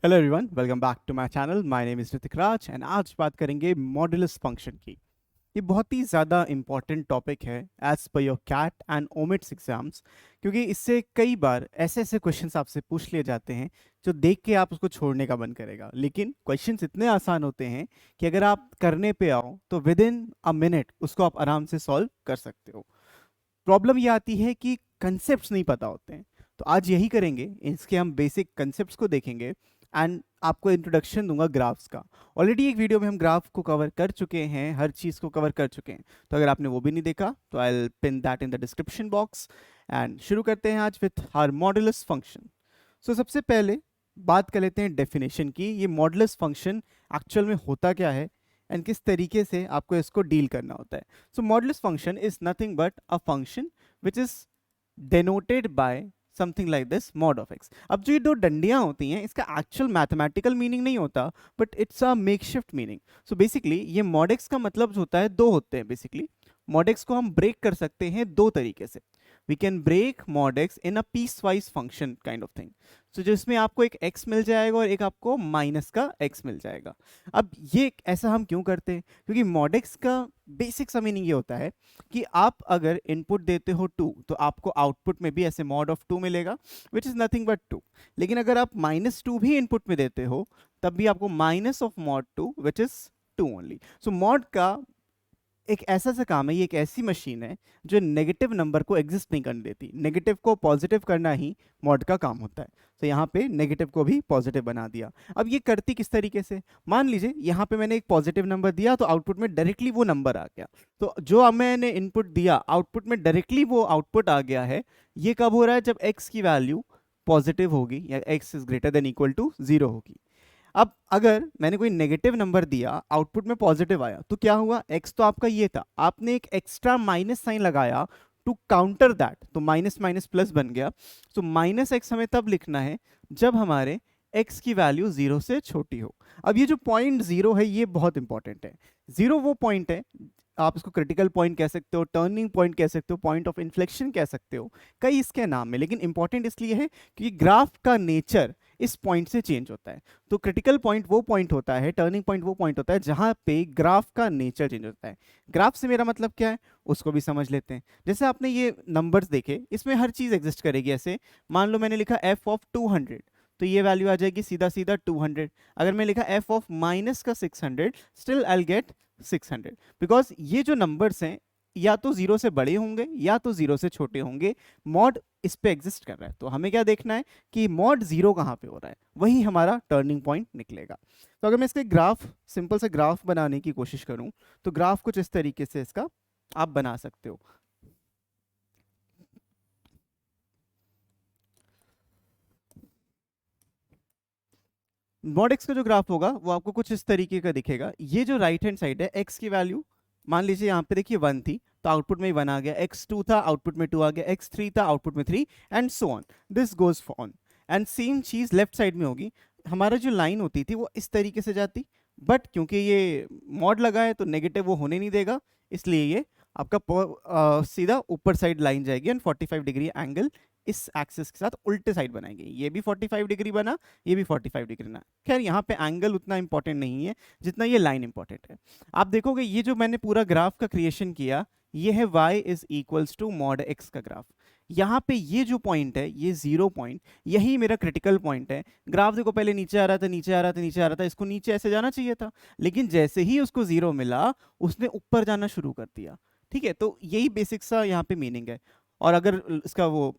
Hello everyone, welcome back to my channel. My name is Hrithik Raj and आज बात करेंगे modulus function की। ये बहुत ही ज़्यादा इंपॉर्टेंट टॉपिक है as per your CAT and OMETs exams, क्योंकि इससे कई बार ऐसे ऐसे क्वेश्चंस आपसे पूछ लिए जाते हैं जो देख के आप उसको छोड़ने का मन करेगा। लेकिन क्वेश्चंस इतने आसान होते हैं कि अगर आप करने पे आओ तो विद इन अ मिनट उसको आप आराम से सॉल्व कर सकते हो। प्रॉब्लम ये आती है कि कंसेप्ट्स नहीं पता होते हैं। तो आज यही करेंगे, इसके हम बेसिक कंसेप्ट्स को देखेंगे एंड आपको इंट्रोडक्शन दूंगा ग्राफ्स का। ऑलरेडी एक वीडियो में हम ग्राफ को कवर कर चुके हैं, हर चीज़ को कवर कर चुके हैं। तो अगर आपने वो भी नहीं देखा तो I will pin that in the description box. And शुरू करते हैं आज विथ आवर मॉडुलस फंक्शन। सो सबसे पहले बात कर लेते हैं डेफिनेशन की। ये मॉडुलस फंक्शन एक्चुअल में होता क्या है एंड किस तरीके से आपको इसको डील करना होता है। So modulus function is nothing but a function which is denoted by something like this mod of x. अब जो ये दो डंडियां होती हैं इसका एक्चुअल मैथमेटिकल मीनिंग नहीं होता, but it's a makeshift meaning. So basically ये मॉड एक्स का मतलब जो होता है दो होते हैं। बेसिकली मॉड एक्स को हम ब्रेक कर सकते हैं दो तरीके से। We can break mod x in a piecewise function kind of thing. So जिसमें आपको एक x मिल जाएगा और एक आपको माइनस का x मिल जाएगा। अब ये ऐसा हम क्यों करते हैं? क्योंकि mod x का बेसिक सा मीनिंग ये होता है कि आप अगर इनपुट देते हो 2 तो आपको आउटपुट में भी ऐसे mod ऑफ 2 मिलेगा विच इज नथिंग बट 2। लेकिन अगर आप -2 भी इनपुट में देते हो तब भी आपको minus of mod 2 which is 2 only. So mod का एक ऐसा सा काम है, ये एक ऐसी मशीन है जो नेगेटिव नंबर को एग्जिस्ट नहीं करने देती। नेगेटिव को पॉजिटिव करना ही मॉड का काम होता है। तो यहाँ पे नेगेटिव को भी पॉजिटिव बना दिया। अब ये करती किस तरीके से? मान लीजिए यहाँ पे मैंने एक पॉजिटिव नंबर दिया तो आउटपुट में डायरेक्टली वो नंबर आ गया। तो जो अब मैंने इनपुट दिया आउटपुट में डायरेक्टली वो आउटपुट आ गया है। ये कब हो रहा है? जब एक्स की वैल्यू पॉजिटिव होगी या x is greater than equal to 0 होगी। अब अगर मैंने कोई नेगेटिव नंबर दिया आउटपुट में पॉजिटिव आया तो क्या हुआ? एक्स तो आपका ये था, आपने एक एक्स्ट्रा माइनस साइन लगाया टू काउंटर दैट, तो माइनस माइनस प्लस बन गया। तो माइनस एक्स हमें तब लिखना है जब हमारे एक्स की वैल्यू 0 से छोटी हो। अब ये जो पॉइंट 0 है ये बहुत इंपॉर्टेंट है। 0 वो पॉइंट है, आप इसको क्रिटिकल पॉइंट कह सकते हो, टर्निंग पॉइंट कह सकते हो, पॉइंट ऑफ इन्फ्लेक्शन कह सकते हो, कई इसके नाम में। लेकिन इंपॉर्टेंट इसलिए है क्योंकि ग्राफ का नेचर इस पॉइंट से चेंज होता है। तो क्रिटिकल पॉइंट वो पॉइंट होता है, टर्निंग पॉइंट वो पॉइंट होता है जहां पे ग्राफ का नेचर चेंज होता है। ग्राफ से मेरा मतलब क्या है उसको भी समझ लेते हैं। जैसे आपने ये नंबर्स देखे, इसमें हर चीज एग्जिस्ट करेगी। ऐसे मान लो मैंने लिखा f ऑफ 200 तो ये वैल्यू आ जाएगी सीधा सीधा 200। अगर मैं लिखा f ऑफ माइनस का 600 स्टिल आई गेट 600, बिकॉज ये जो नंबर्स हैं या तो 0 से बड़े होंगे या तो 0 से छोटे होंगे। मॉड इस पे एग्जिस्ट कर रहा है, तो हमें क्या देखना है कि मॉड 0 कहाँ पे हो रहा है, वही हमारा टर्निंग पॉइंट निकलेगा। तो अगर मैं इसके ग्राफ, सिंपल से ग्राफ बनाने की कोशिश करूं तो ग्राफ कुछ इस तरीके से इसका आप बना सकते हो। मॉड एक्स का जो ग्राफ होगा वो आपको कुछ इस तरीके का दिखेगा। ये जो राइट हैंड साइड है, एक्स की वैल्यू मान लीजिए यहाँ पे देखिए 1 थी तो आउटपुट में 1 आ गया, x2 था आउटपुट में 2 आ गया, x3 था आउटपुट में 3 and so on, this goes on. And same चीज लेफ्ट साइड में होगी। हमारा जो लाइन होती थी वो इस तरीके से जाती, बट क्योंकि ये मॉड लगा है तो नेगेटिव वो होने नहीं देगा, इसलिए ये आपका सीधा ऊपर साइड लाइन जाएगी एंड 45 डिग्री एंगल इस एक्सिस के साथ उल्टे साइड बनाएंगे। ये भी 45 डिग्री बना, ये भी 45 डिग्री ना। खैर यहाँ पे एंगल उतना इंपॉर्टेंट नहीं है जितना ये लाइन इंपॉर्टेंट है। आप देखोगे ये जो मैंने पूरा ग्राफ का क्रिएशन किया ये है y is equals to mod x का ग्राफ। यहाँ पे ये जो पॉइंट है ये 0 पॉइंट, यही मेरा क्रिटिकल पॉइंट है। ग्राफ देखो पहले नीचे आ रहा था नीचे आ रहा था नीचे आ रहा था, इसको नीचे ऐसे जाना चाहिए था, लेकिन जैसे ही उसको 0 मिला उसने ऊपर जाना शुरू कर दिया। ठीक है, तो यही बेसिक सा यहाँ पे मीनिंग है। और अगर इसका वो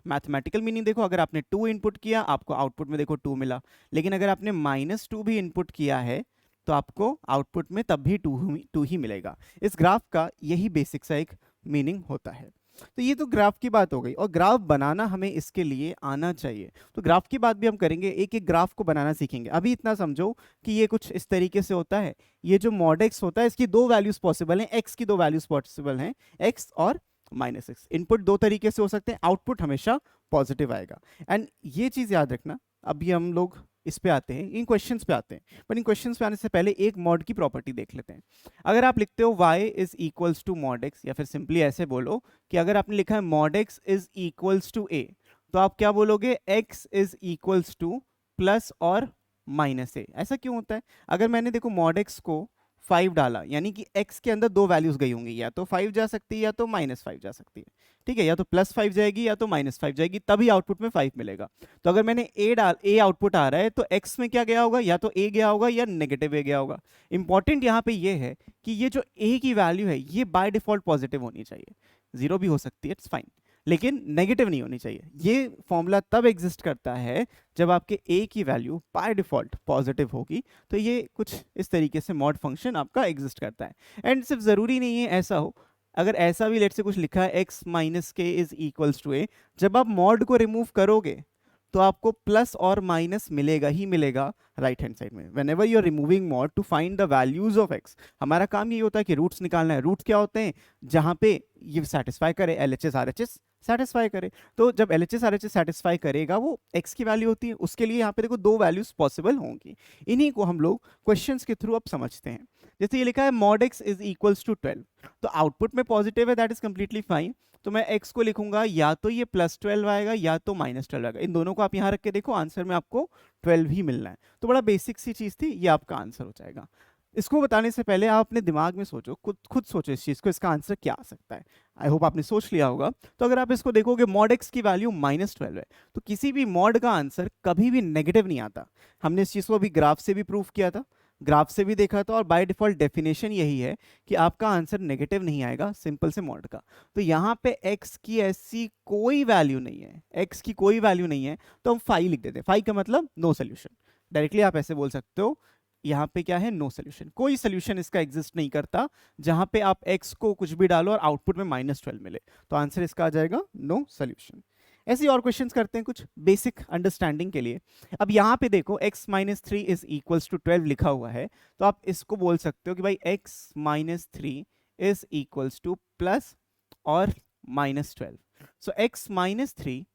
मैथमेटिकल मीनिंग देखो, अगर आपने 2 इनपुट किया आपको आउटपुट में देखो 2 मिला, लेकिन अगर आपने -2 भी इनपुट किया है तो आपको आउटपुट में तब भी 2 ही मिलेगा। इस ग्राफ का यही बेसिक सा एक मीनिंग होता है। तो ये तो ग्राफ की बात हो गई, और ग्राफ बनाना हमें इसके लिए आना चाहिए। तो ग्राफ की बात भी हम करेंगे, एक एक ग्राफ को बनाना सीखेंगे। अभी इतना समझो कि ये कुछ इस तरीके से होता है। ये जो mod x होता है इसकी दो वैल्यूज पॉसिबल हैं, x की दो वैल्यूज पॉसिबल हैं, x और -x। इनपुट दो तरीके से हो सकते हैं, आउटपुट हमेशा पॉजिटिव आएगा। एंड ये चीज याद रखना, अभी हम लोग इस पे आते हैं, इन क्वेश्चंस पे आते हैं, पर इन क्वेश्चंस पे आने से पहले एक मॉड की प्रॉपर्टी देख लेते हैं। अगर आप लिखते हो y is equals to mod x, या फिर सिंपली ऐसे बोलो कि अगर आपने लिखा है mod x is equals to a, तो आप क्या बोलोगे? x is equals to plus और माइनस ए। ऐसा क्यों होता है? अगर मैंने देखो मॉड एक्स को 5 डाला, यानी कि x के अंदर दो वैल्यूज गई होंगी, या तो 5 जा सकती है या तो -5 जा सकती है। ठीक है, या तो +5 जाएगी या तो -5 जाएगी, तभी आउटपुट में 5 मिलेगा। तो अगर मैंने ए आउटपुट आ रहा है तो x में क्या गया होगा, या तो a गया होगा या नेगेटिव a गया होगा। इंपॉर्टेंट यहाँ पे ये है कि ये जो a की वैल्यू है ये बाय डिफॉल्ट पॉजिटिव होनी चाहिए, जीरो भी हो सकती है, इट्स फाइन, लेकिन नेगेटिव नहीं होनी चाहिए। ये फॉर्मूला तब एग्जिस्ट करता है जब आपके a की वैल्यू बाय डिफॉल्ट पॉजिटिव होगी। तो ये कुछ इस तरीके से मॉड फंक्शन आपका एग्जिस्ट करता है। एंड सिर्फ ज़रूरी नहीं है ऐसा हो, अगर ऐसा भी लेट से कुछ लिखा है x माइनस के इज इक्वल्स टू a, जब आप मॉड को रिमूव करोगे तो आपको प्लस और माइनस मिलेगा ही मिलेगा राइट हैंड साइड में। Whenever you are removing mod to find the values of x, हमारा काम ये होता है कि रूट्स निकालना है। रूट्स क्या होते हैं? जहां पे ये सेटिस्फाई करे LHS RHS सेटिस्फाई करे। तो जब LHS RHS सेटिस्फाई करेगा वो x की वैल्यू होती है, उसके लिए यहाँ पे देखो दो वैल्यूज पॉसिबल होंगी। इन्हीं को हम लोग क्वेश्चंस के थ्रू अब समझते हैं। जैसे ये लिखा है mod x is equals to 12, तो आउटपुट में पॉजिटिव है, दैट इज कंप्लीटली फाइन। तो मैं x को लिखूंगा या तो ये +12 आएगा या तो -12 आएगा। इन दोनों को आप यहाँ रख के देखो, आंसर में आपको 12 ही मिलना है। तो बड़ा बेसिक सी चीज थी, ये आपका आंसर हो जाएगा। इसको बताने से पहले आप अपने दिमाग में सोचो, खुद सोचो इस चीज को, इसका आंसर क्या आ सकता है। आई होप आपने सोच लिया होगा। तो अगर आप इसको देखोगे, मॉड x की वैल्यू -12 है, तो किसी भी मॉड का आंसर कभी भी नेगेटिव नहीं आता। हमने इस चीज को अभी ग्राफ से भी प्रूव किया था, ग्राफ से भी देखा था, और बाय डिफॉल्ट डेफिनेशन यही है कि आपका आंसर नेगेटिव नहीं आएगा सिंपल से मॉड का। तो यहाँ पे x की ऐसी कोई वैल्यू नहीं है, x की कोई वैल्यू नहीं है, तो हम 5 लिख देते हैं। 5 का मतलब नो सोल्यूशन। डायरेक्टली आप ऐसे बोल सकते हो, यहाँ पे क्या है, नो सोल्यूशन, कोई सोल्यूशन इसका एग्जिस्ट नहीं करता जहां पे आप x को कुछ भी डालो और आउटपुट में -12 मिले। तो आंसर इसका आ जाएगा नो सोल्यूशन। ऐसे और क्वेश्चंस करते हैं कुछ बेसिक अंडरस्टैंडिंग के लिए। अब यहाँ पे देखो x minus 3 is equals to 12 लिखा हुआ है, तो आप इसको बोल सकते हो कि भाई x minus 3 is equals to plus और -12। सो x माइनस 3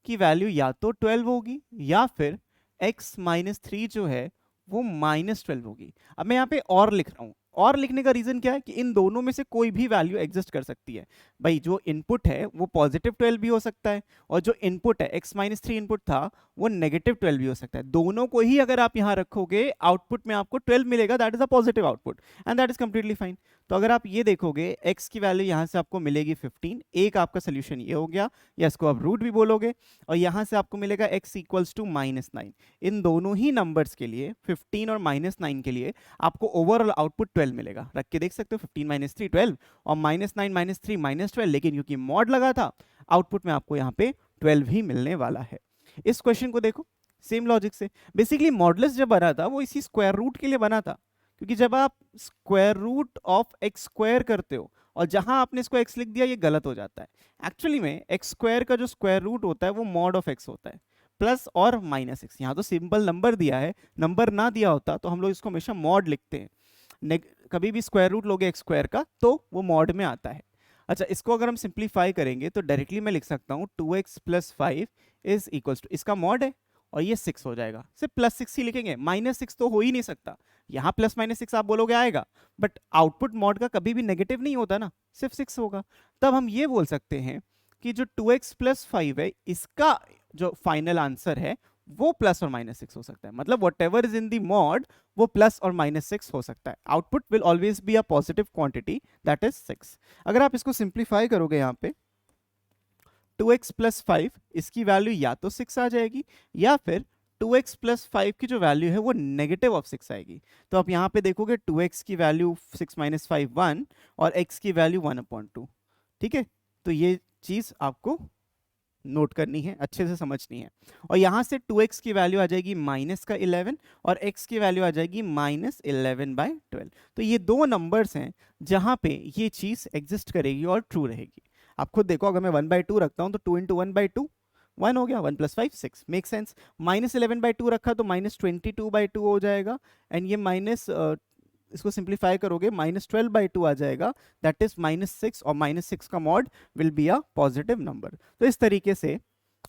की वैल्यू या तो 12 होगी या फिर x माइनस 3 जो है वो -12 होगी। अब मैं यहाँ पे और लिख रहा हूँ, और लिखने का रीजन क्या है कि इन दोनों में से कोई भी वैल्यू एग्जिस्ट कर सकती है। भाई जो इनपुट है वो +12 भी हो सकता है, और जो इनपुट है x-3 इनपुट था वो -12 भी हो सकता है। दोनों को ही अगर आप यहाँ रखोगे, आउटपुट में आपको 12 मिलेगा, that is a positive output and that is completely fine. तो अगर आप ये देखोगे, x की वैल्यू यहाँ से आपको मिलेगी 15, एक आपका सोल्यूशन ये हो गया, या इसको आप रूट भी बोलोगे, और यहाँ से आपको मिलेगा x इक्वल्स टू -9। इन दोनों ही नंबर्स के लिए 15 और -9 के लिए आपको ओवरऑल आउटपुट 12 मिलेगा। रख के देख सकते हो, 15 - 3 12, और -9 - 3 -12, लेकिन क्योंकि मॉड लगा था आउटपुट में आपको यहाँ पे 12 ही मिलने वाला है। इस क्वेश्चन को देखो सेम लॉजिक से, बेसिकली मॉडुलस जब बना था वो इसी स्क्वायर रूट के लिए बना था, क्योंकि जब आप square root of x square करते हो और जहां आपने इसको x लिख दिया, ये गलत हो जाता है। एक्चुअली में एक्स स्क्वायर का जो स्क्वायर रूट होता है वो मॉड ऑफ x होता है, प्लस और -x। यहाँ तो सिंपल नंबर दिया है, नंबर ना दिया होता तो हम लोग इसको हमेशा मॉड लिखते हैं। कभी भी स्क्वायर रूट लोगे एक्स स्क्वायर का तो वो मॉड में आता है। अच्छा, इसको अगर हम सिंप्लीफाई करेंगे तो डायरेक्टली मैं लिख सकता हूँ 2x + 5 इज इक्वल्स टू, इसका मॉड है और ये 6 हो जाएगा। सिर्फ +6 ही लिखेंगे, -6 तो हो ही नहीं सकता। यहाँ +-6 आप बोलोगे आएगा, बट आउटपुट मॉड का कभी भी नेगेटिव नहीं होता ना, सिर्फ 6 होगा। तब हम ये बोल सकते हैं कि जो 2x + 5 है, इसका जो फाइनल आंसर है वो प्लस और -6 हो सकता है। मतलब what ever is in the mod वो प्लस और -6 हो सकता है। Output will always be a positive quantity, that is 6। अगर आप इसको सिंप्लीफाई करोगे, यहाँ पे 2x + 5 इसकी वैल्यू या तो 6 आ जाएगी, या फिर 2x + 5 की जो वैल्यू है वो -6 आएगी। तो आप यहाँ पे देखोगे 2x की वैल्यू 6 - 5 1, और x की वैल्यू 1/2। ठीक है, तो ये चीज आपको नोट करनी है, अच्छे से समझनी है। और यहाँ से 2x की वैल्यू आ जाएगी -11 और x की वैल्यू आ जाएगी -11/12। तो ये दो नंबर्स हैं जहाँ पे ये चीज एग्जिस्ट करेगी और ट्रू रहेगी। आप खुद देखो, अगर मैं 1/2 रखता हूँ तो 2 × 1/2 1 हो गया, 1 + 5 6, मेक सेंस। -11/2 रखा तो -22/2 हो जाएगा, एंड ये इसको सिंप्लीफाई करोगे -12/2 आ जाएगा, दैट इज -6, और -6 का mod will be a positive number. तो इस तरीके से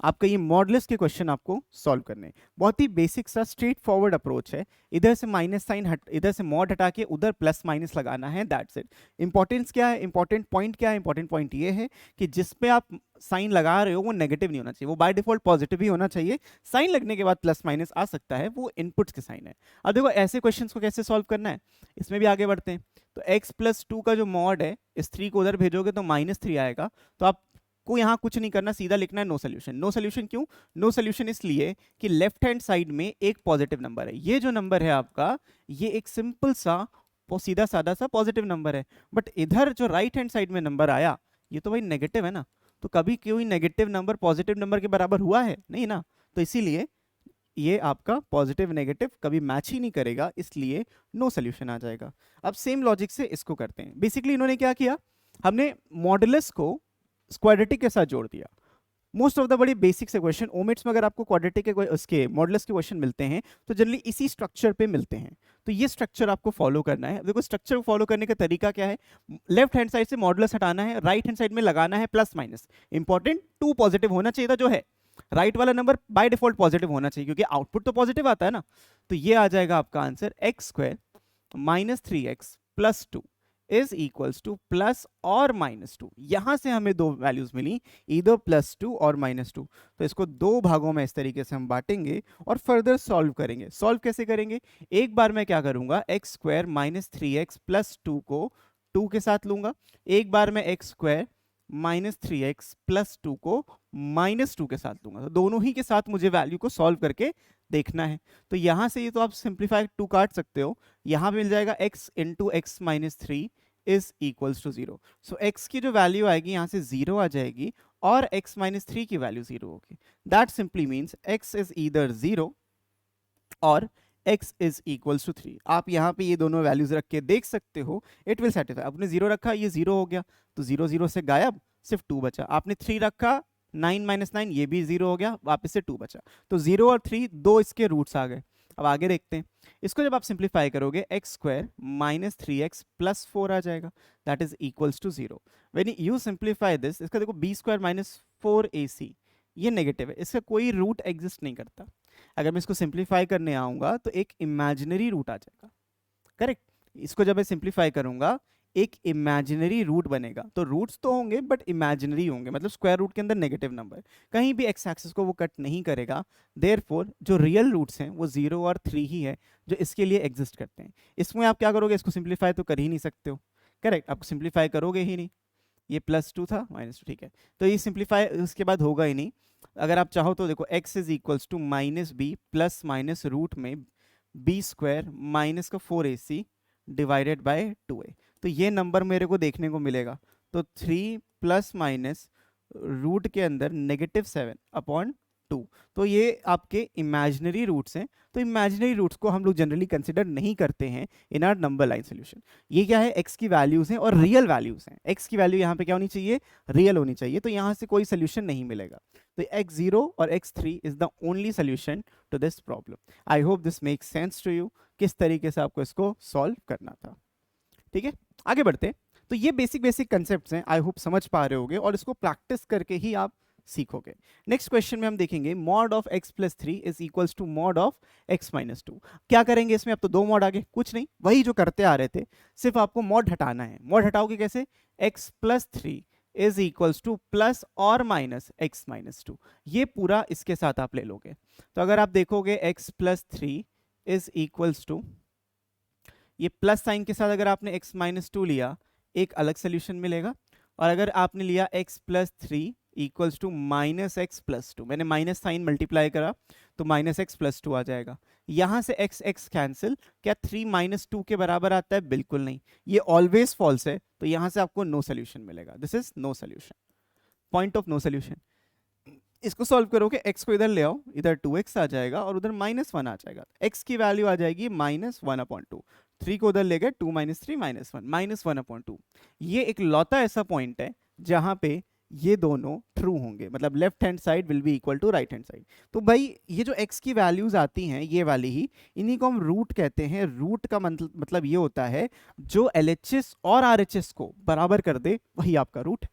आपका ये मॉडुलस के क्वेश्चन आपको सॉल्व करने हैं। बहुत ही बेसिक सा स्ट्रेट फॉरवर्ड अप्रोच है। इधर से माइनस साइन इधर से मॉड हटा के उधर प्लस माइनस लगाना है, दैट्स इट। इंपॉर्टेंस क्या है, इंपॉर्टेंट पॉइंट क्या है, इंपॉर्टेंट पॉइंट ये है कि जिस पे आप साइन लगा रहे हो वो नेगेटिव नहीं होना चाहिए, वो बाय डिफॉल्ट पॉजिटिव ही होना चाहिए। साइन लगने के बाद प्लस माइनस आ सकता है, वो इनपुट्स के साइन है। अब देखो ऐसे क्वेश्चंस को कैसे सॉल्व करना है, इसमें भी आगे बढ़ते हैं। तो x+2 का जो मॉड है, इस 3 को उधर भेजोगे तो -3 आएगा। तो आप को यहाँ कुछ नहीं करना, सीधा लिखना है नो सोल्यूशन। नो सोल्यूशन क्यों? नो सोल्यूशन इसलिए कि लेफ्ट हैंड साइड में एक पॉजिटिव नंबर है। ये जो नंबर है आपका, ये एक सिंपल सा सीधा साधा सा पॉजिटिव नंबर है। बट इधर जो राइट हैंड साइड में नंबर आया, ये तो भाई नेगेटिव है ना। तो कभी कोई नेगेटिव नंबर पॉजिटिव नंबर के बराबर हुआ है नहीं ना। तो इसीलिए ये आपका पॉजिटिव नेगेटिव कभी मैच ही नहीं करेगा, इसलिए नो सोल्यूशन आ जाएगा। अब सेम लॉजिक से इसको करते हैं। बेसिकली इन्होंने क्या किया, हमने मॉडुलस को क्वाड्रेटिक के साथ जोड़ दिया। मोस्ट ऑफ द बड़ी बेसिक से क्वेश्चन ओमिट्स में अगर आपको क्वाड्रेटिक के उसके मॉडुलस के क्वेश्चन मिलते हैं तो जनरली इसी स्ट्रक्चर पे मिलते हैं। तो ये स्ट्रक्चर आपको फॉलो करना है। देखो स्ट्रक्चर को फॉलो करने का तरीका क्या है, लेफ्ट हैंड साइड से मॉडुलस हटाना है, राइट हैंड साइड में लगाना है प्लस माइनस। इंपॉर्टेंट 2 पॉजिटिव होना चाहिए था, जो है राइट वाला नंबर बाय डिफॉल्ट पॉजिटिव होना चाहिए क्योंकि आउटपुट तो पॉजिटिव आता है ना। तो ये आ जाएगा आपका answer x² - 3x + 2 is equals to plus और -2। यहां से हमें दो वैल्यूज मिली, इधर +2 और -2। तो इसको दो भागों में इस तरीके से हम बांटेंगे और फर्दर सॉल्व करेंगे। सॉल्व कैसे करेंगे, एक बार मैं क्या करूंगा, x² - 3x + 2 को 2 के साथ लूंगा, एक बार मैं x² - 3x + 2 को -2 के साथ लूंगा। तो दोनों ही के साथ मुझे वैल्यू को सॉल्व करके देखना है। तो यहां से ये तो आप सिंप्लीफाई 2 काट सकते हो, यहां पे मिल जाएगा x × x - 3 is equals to 0। So x की जो वैल्यू आएगी यहाँ से 0 आ जाएगी और x - 3 की वैल्यू 0 होगी। That simply means x is either 0 और x इज इक्वल्स टू 3। आप यहाँ पे ये दोनों वैल्यूज रख के देख सकते हो, इट विल सेटिस्फाई। आपने 0 रखा, ये 0 हो गया, तो 0 0 से गायब, सिर्फ 2 बचा। आपने 3 रखा, 9 - 9, ये भी 0 हो गया, वापस से 2 बचा। तो 0 और 3 दो इसके रूट्स आ गए। अब आगे देखते हैं, इसको जब आप सिंप्लीफाई करोगे x² - 3x + 4 आ जाएगा, that is equals to 0। When you simplify this, इसका देखो b² - 4ac, ये नेगेटिव है, इसका कोई रूट एग्जिस्ट नहीं करता। अगर मैं इसको सिंप्लीफाई करने आऊंगा तो एक इमेजिनरी रूट आ जाएगा, करेक्ट। इसको जब मैं सिंप्लीफाई करूंगा एक इमेजिनरी रूट बनेगा। तो रूट्स तो होंगे बट इमेजिनरी होंगे, मतलब स्क्वायर रूट के अंदर नेगेटिव नंबर, कहीं भी एक्स एक्सिस को वो कट नहीं करेगा। देयरफॉर जो रियल रूट्स हैं वो 0 और 3 ही है जो इसके लिए एग्जिस्ट करते हैं। इसमें आप क्या करोगे, इसको सिंप्लीफाई तो कर ही नहीं सकते हो, करेक्ट, आप सिंप्लीफाई करोगे ही नहीं। ये +2 था, -2, ठीक है। तो ये सिंप्लीफाई उसके बाद होगा ही नहीं। अगर आप चाहो तो देखो x is equals to -b plus minus root में b² माइनस का 4ac डिवाइडेड बाय 2a। तो ये नंबर मेरे को देखने को मिलेगा। तो 3 प्लस माइनस रूट के अंदर -7/2। तो ये आपके इमेजिनरी रूट्स हैं। तो इमेजिनरी रूट्स को हम लोग जनरली कंसिडर नहीं करते हैं इन आर नंबर लाइन सोल्यूशन। ये क्या है, x की वैल्यूज हैं और रियल वैल्यूज हैं। x की वैल्यू यहाँ पे क्या होनी चाहिए, रियल होनी चाहिए। तो यहाँ से कोई सोल्यूशन नहीं मिलेगा। तो x0 और x3 is the only solution to this problem. I hope this makes sense to you, किस तरीके से आपको इसको सॉल्व करना था। ठीक है, आगे बढ़ते हैं। तो ये बेसिक कंसेप्ट्स हैं, आई होप समझ पा रहे होगे और इसको प्रैक्टिस करके ही आप सीखोगे। नेक्स्ट क्वेश्चन में हम देखेंगे mod of x + 3 is equals to mod of x - 2। क्या करेंगे इसमें, अब तो दो मॉड आ गए, कुछ नहीं, वही जो करते आ रहे थे, सिर्फ आपको मॉड हटाना है। मॉड हटाओगे कैसे, x + 3 is equals to plus और माइनस x - 2। ये पूरा इसके साथ आप ले लोगे। तो अगर आप देखोगे x + 3 इज इक्वल्स टू, ये प्लस साइन के साथ अगर आपने x - 2 लिया एक अलग सोल्यूशन मिलेगा, और अगर आपने लिया x + 3 इक्वल्स टू -x + 2, मैंने माइनस साइन मल्टीप्लाई करा तो -x + 2 आ जाएगा। यहां से x x कैंसिल, क्या 3 - 2 के बराबर आता है, बिल्कुल नहीं, ये ऑलवेज फॉल्स है। तो यहां से आपको नो सोल्यूशन मिलेगा, this is no solution, point of no solution. इसको सॉल्व करोगे, x को इधर ले आओ, इधर 2x आ जाएगा और उधर -1 आ जाएगा। x की वैल्यू आ जाएगी -1/2। 3 को उधर ले गए, 2 - 3 -1 -1/2। ये एक लौता ऐसा पॉइंट है जहां पे ये दोनों ट्रू होंगे, मतलब left hand side will be equal to right hand side. तो भाई ये जो x की वैल्यूज आती हैं ये वाली ही, इन्हीं को हम रूट कहते हैं। रूट का मतलब ये होता है जो LHS और RHS को बराबर कर दे, वही आपका रूट।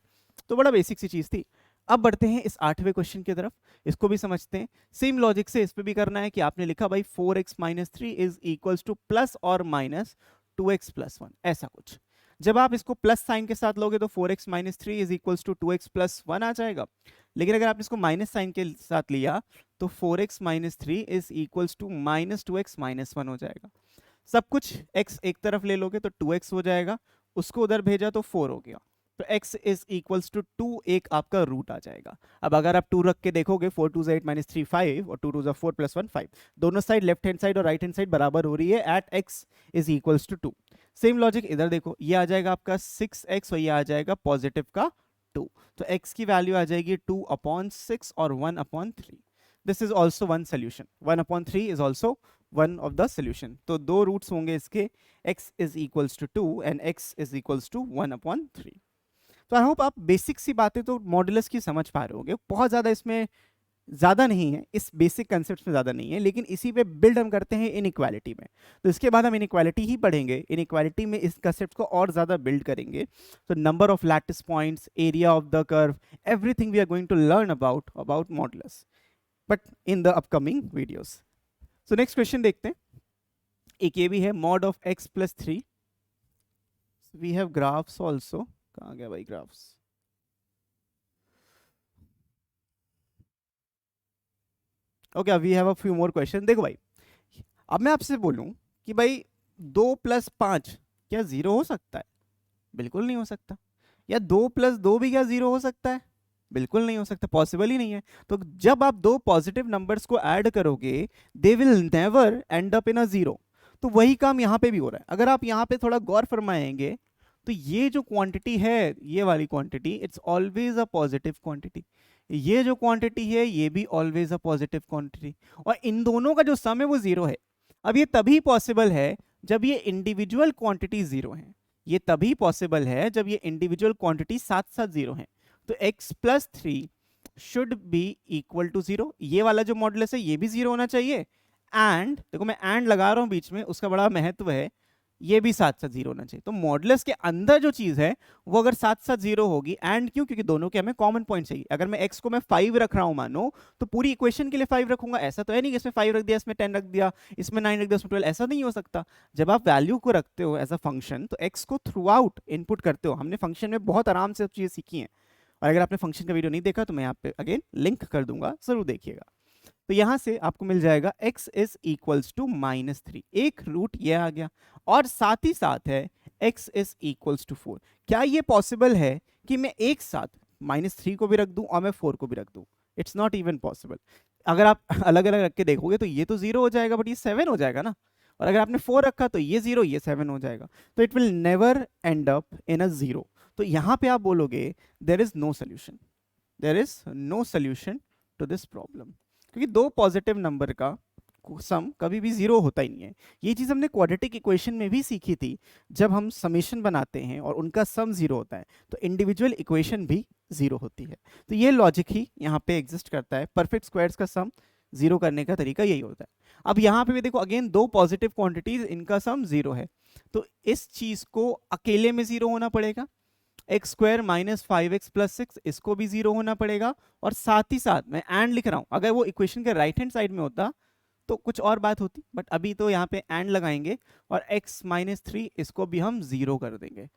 तो बड़ा बेसिक सी चीज थी। अब बढ़ते हैं इस 8वें क्वेश्चन की तरफ, इसको भी समझते हैं। सेम लॉजिक से इस पे भी करना है कि आपने लिखा भाई 4x minus 3 is equals to plus और माइनस 2x प्लस 1, ऐसा कुछ। जब आप इसको प्लस साइन के साथ लोगे तो 4x minus 3 is equals to 2x plus 1 आ जाएगा। लेकिन अगर आप इसको माइनस साइन के साथ लिया तो 4x minus 3 is equals to minus 2x minus 1 हो जाएगा। सब कुछ x एक तरफ ले लोगे तो 2x हो जाएगा, उसको उधर भेजा तो 4 हो गया, तो x इज इक्वल्स टू 2, एक आपका रूट आ जाएगा। अब अगर आप 2 रख के देखोगे 4 2 8 माइनस 3 5 और 2 2 4 प्लस 1 5, दोनों साइड लेफ्ट हैंड साइड और राइट हैंड साइड बराबर हो रही है at x is equals to 2। Same logic इधर देखो, ये आ जाएगा आपका 6x और ये आ जाएगा पॉजिटिव का 2, तो x की वैल्यू आ जाएगी 2/6 और 1/3। This is also one solution, 1/3 is also one of the solution. तो दो रूट्स होंगे इसके, x is equals to 2 and x is equals to 1/3। तो आई होप आप बेसिक सी बातें तो मॉडुलस की समझ पा रहे होंगे, बहुत ज़्यादा इसमें ज़्यादा नहीं है, इस बेसिक कंसेप्ट में ज़्यादा नहीं है, लेकिन इसी पे बिल्ड हम करते हैं इनइक्वालिटी में। तो इसके बाद हम इनइक्वालिटी ही पढ़ेंगे, इनइक्वालिटी में इस कंसेप्ट को और ज़्यादा बिल्ड करेंगे। तो number of lattice points, area of the curve, everything we are going to learn about modulus, but in the upcoming videos. So next question देखते हैं। एक ये भी है, mod of x plus 3। We have graphs also, कहाँ गया भाई graphs? Okay, we have a few more question. देखो भाई, अब मैं आपसे बोलूं कि भाई 2 प्लस 5 क्या 0 हो सकता है? बिल्कुल नहीं हो सकता। या 2 प्लस 2 भी क्या 0 हो सकता है? बिल्कुल नहीं हो सकता, पॉसिबल ही नहीं है। तो जब आप दो पॉजिटिव नंबर्स को ऐड करोगे they will never end up in a 0। तो वही काम यहाँ पे भी हो रहा है। अगर आप यहाँ पे थोड़ा गौर फरमाएंगे तो ये जो क्वांटिटी है, ये वाली quantity, it's always a positive quantity. ये जो क्वांटिटी है ये भी ऑलवेज अ पॉजिटिव क्वांटिटी, और इन दोनों का जो सम है वो 0 है। अब ये तभी पॉसिबल है जब ये इंडिविजुअल क्वांटिटी 0 है। ये तभी पॉसिबल है जब ये इंडिविजुअल क्वांटिटी साथ साथ 0 है। तो x plus 3 should be equal to 0। ये वाला जो मॉडुलस है ये भी 0 होना चाहिए, एंड देखो मैं एंड लगा रहा हूं बीच में, उसका बड़ा महत्व है, ये भी साथ साथ 0 होना चाहिए। तो मॉडुलस के अंदर जो चीज है वो अगर साथ साथ 0 होगी, एंड क्यों? क्योंकि दोनों के हमें कॉमन पॉइंट चाहिए। अगर मैं x को मैं 5 रख रहा हूं मानो, तो पूरी इक्वेशन के लिए 5 रखूंगा। ऐसा तो है नहीं कि इसमें 5 रख दिया, इसमें 10 रख दिया, इसमें 9 रख दिया, उसमें 12, ऐसा नहीं हो सकता। जब आप वैल्यू को रखते हो एज अ फंक्शन तो x को थ्रू आउट इनपुट करते हो। हमने फंक्शन में बहुत आराम से चीजें सीखी हैं, और अगर आपने फंक्शन का वीडियो नहीं देखा तो मैं यहाँ पे अगेन लिंक कर दूंगा, जरूर देखिएगा। तो यहां से आपको मिल जाएगा x इज इक्वल्स टू -3, एक रूट ये आ गया, और साथ ही साथ है x इज इक्वल्स टू 4। क्या ये पॉसिबल है कि मैं एक साथ -3 को भी रख दूं और मैं 4 को भी रख दूं? It's not even possible. अगर आप अलग अलग रख के देखोगे तो ये तो 0 हो जाएगा, बट ये 7 हो जाएगा ना। और अगर आपने 4 रखा तो ये 0, ये 7 हो जाएगा। तो it will never end up in a 0। तो यहां पे आप बोलोगे there is no solution, there is no solution to this problem, क्योंकि दो पॉजिटिव नंबर का सम कभी भी 0 होता ही नहीं है। ये चीज़ हमने क्वाड्रेटिक इक्वेशन में भी सीखी थी। जब हम समेशन बनाते हैं और उनका सम 0 होता है तो इंडिविजुअल इक्वेशन भी 0 होती है। तो ये लॉजिक ही यहाँ पे एग्जिस्ट करता है। परफेक्ट स्क्वायर्स का सम 0 करने का तरीका यही होता है। अब यहाँ पे भी देखो अगेन दो पॉजिटिव क्वांटिटीज, इनका सम 0 है, तो इस चीज़ को अकेले में 0 होना पड़ेगा। X square minus 5x plus 6, इसको भी 0 होना पड़ेगा। और साथ ही साथ मैं एंड लिख रहा हूं, अगर वो इक्वेशन के राइट हैंड साइड में होता तो कुछ और बात होती, बट अभी तो यहाँ पे एंड लगाएंगे, और x माइनस 3 इसको भी हम 0 कर देंगे।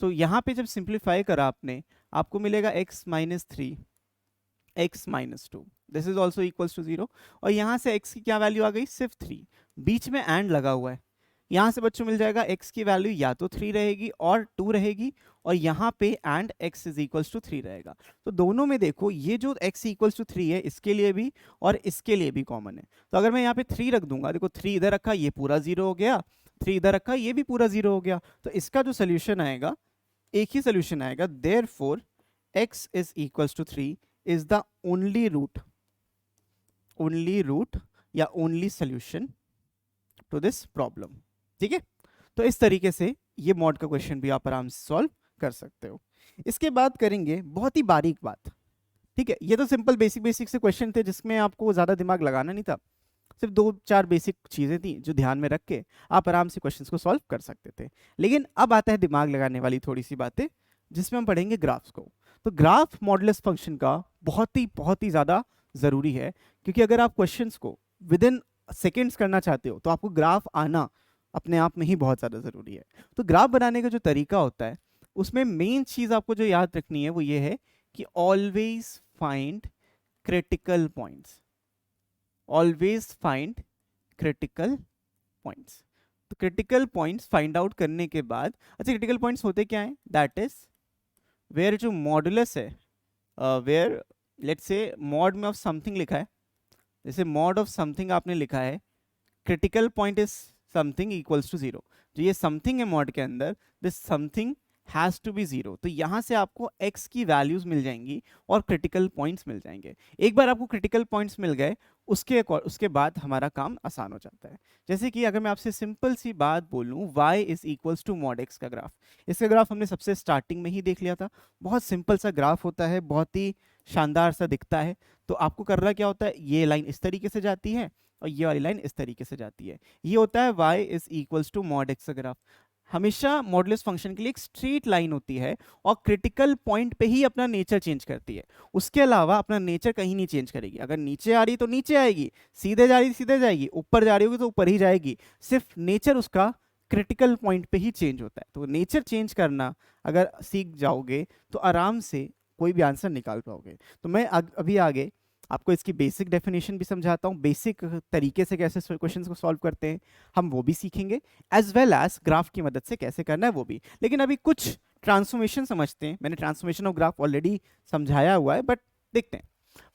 तो यहाँ पे जब सिंप्लीफाई करा आपने, आपको मिलेगा x minus 3 x minus 2, this is also equals to 0। और यहाँ से x की क्या वैल्यू आ गई? सिर्फ 3। बीच में एंड लगा हुआ है, यहाँ से बच्चों मिल जाएगा x की वैल्यू या तो 3 रहेगी और 2 रहेगी, और यहाँ पे and x is equals to 3 रहेगा। तो दोनों में देखो ये जो x इक्वल्स टू 3 है, इसके लिए भी और इसके लिए भी कॉमन है। तो अगर मैं यहाँ पे 3 रख दूंगा, देखो 3 इधर रखा ये पूरा 0 हो गया, 3 इधर रखा ये भी पूरा 0 हो गया। तो इसका जो सोल्यूशन आएगा, एक ही सोल्यूशन आएगा, therefore x is equals to 3 is the only root या only solution to this problem. ठीक है, तो इस तरीके से ये मॉड का क्वेश्चन भी आप आराम से सॉल्व कर सकते हो। इसके बाद करेंगे बहुत ही बारीक बात। ठीक है, ये तो सिंपल बेसिक से क्वेश्चन थे जिसमें आपको ज्यादा दिमाग लगाना नहीं था, सिर्फ 2-4 बेसिक चीजें थी जो ध्यान में रख के आप आराम से क्वेश्चंस को सॉल्व कर सकते थे। लेकिन अब आता है दिमाग लगाने वाली थोड़ी सी बातें, जिसमें हम पढ़ेंगे ग्राफ्स को। तो ग्राफ मॉडुलस फंक्शन का बहुत ही ज़्यादा ज़रूरी है, क्योंकि अगर आप क्वेश्चंस को विद इन सेकेंड्स करना चाहते हो तो आपको ग्राफ आना अपने आप में ही बहुत ज़्यादा ज़रूरी है। तो ग्राफ बनाने का जो तरीका होता है उसमें मेन चीज़ आपको जो याद रखनी है वो ये है कि always find critical points, always find critical points. तो क्रिटिकल पॉइंट्स फाइंड आउट करने के बाद, अच्छा क्रिटिकल पॉइंट्स होते क्या हैं, दैट इज वेयर जो मॉडुलस है, वेयर लेट्स से मॉड में ऑफ समथिंग लिखा है, जैसे मॉड ऑफ समथिंग आपने लिखा है, critical point is something equals to zero. जो ये समथिंग है मॉड के अंदर, this something has to be zero. तो यहाँ से आपको x की वैल्यूज मिल जाएंगी और क्रिटिकल पॉइंट्स मिल जाएंगे। एक बार आपको क्रिटिकल पॉइंट्स मिल गए उसके बाद हमारा काम आसान हो जाता है। जैसे कि अगर मैं आपसे सिंपल सी बात बोलूँ, y is equals to mod x का ग्राफ, इसका ग्राफ हमने सबसे स्टार्टिंग में ही देख लिया था। बहुत सिंपल सा ग्राफ होता है, बहुत ही शानदार सा दिखता है। तो आपको करना क्या होता है, ये लाइन इस तरीके से जाती है और ये वाली लाइन इस तरीके से जाती है। ये होता है y is equals to mod x का ग्राफ। हमेशा मॉडुलस फंक्शन के लिए एक स्ट्रेट लाइन होती है और क्रिटिकल पॉइंट पे ही अपना नेचर चेंज करती है, उसके अलावा अपना नेचर कहीं नहीं चेंज करेगी। अगर नीचे आ रही तो नीचे आएगी, सीधे जा रही सीधे जाएगी, ऊपर जा रही होगी तो ऊपर ही जाएगी। सिर्फ नेचर उसका क्रिटिकल पॉइंट पे ही चेंज होता है। तो नेचर चेंज करना अगर सीख जाओगे तो आराम से कोई भी आंसर निकाल पाओगे। तो मैं अभी आगे आपको इसकी बेसिक डेफिनेशन भी समझाता हूँ, बेसिक तरीके से कैसे क्वेश्चंस को सॉल्व करते हैं हम वो भी सीखेंगे, एज वेल एज ग्राफ की मदद से कैसे करना है वो भी। लेकिन अभी कुछ ट्रांसफॉर्मेशन समझते हैं। मैंने ट्रांसफॉर्मेशन ऑफ ग्राफ ऑलरेडी समझाया हुआ है, बट देखते हैं।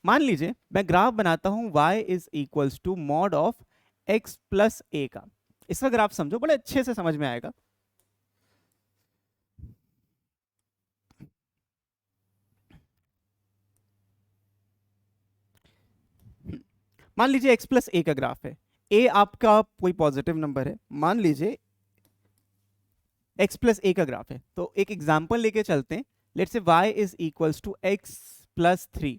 मान लीजिए मैं ग्राफ बनाता हूँ y is equals to mod of x plus a का। इसका ग्राफ समझो, बड़े अच्छे से समझ में आएगा। मान लीजिए x प्लस ए का ग्राफ है, a आपका कोई पॉजिटिव नंबर है, मान लीजिए x प्लस ए का ग्राफ है। तो एक एग्जांपल लेके चलते हैं, let's say y is equals to x plus 3।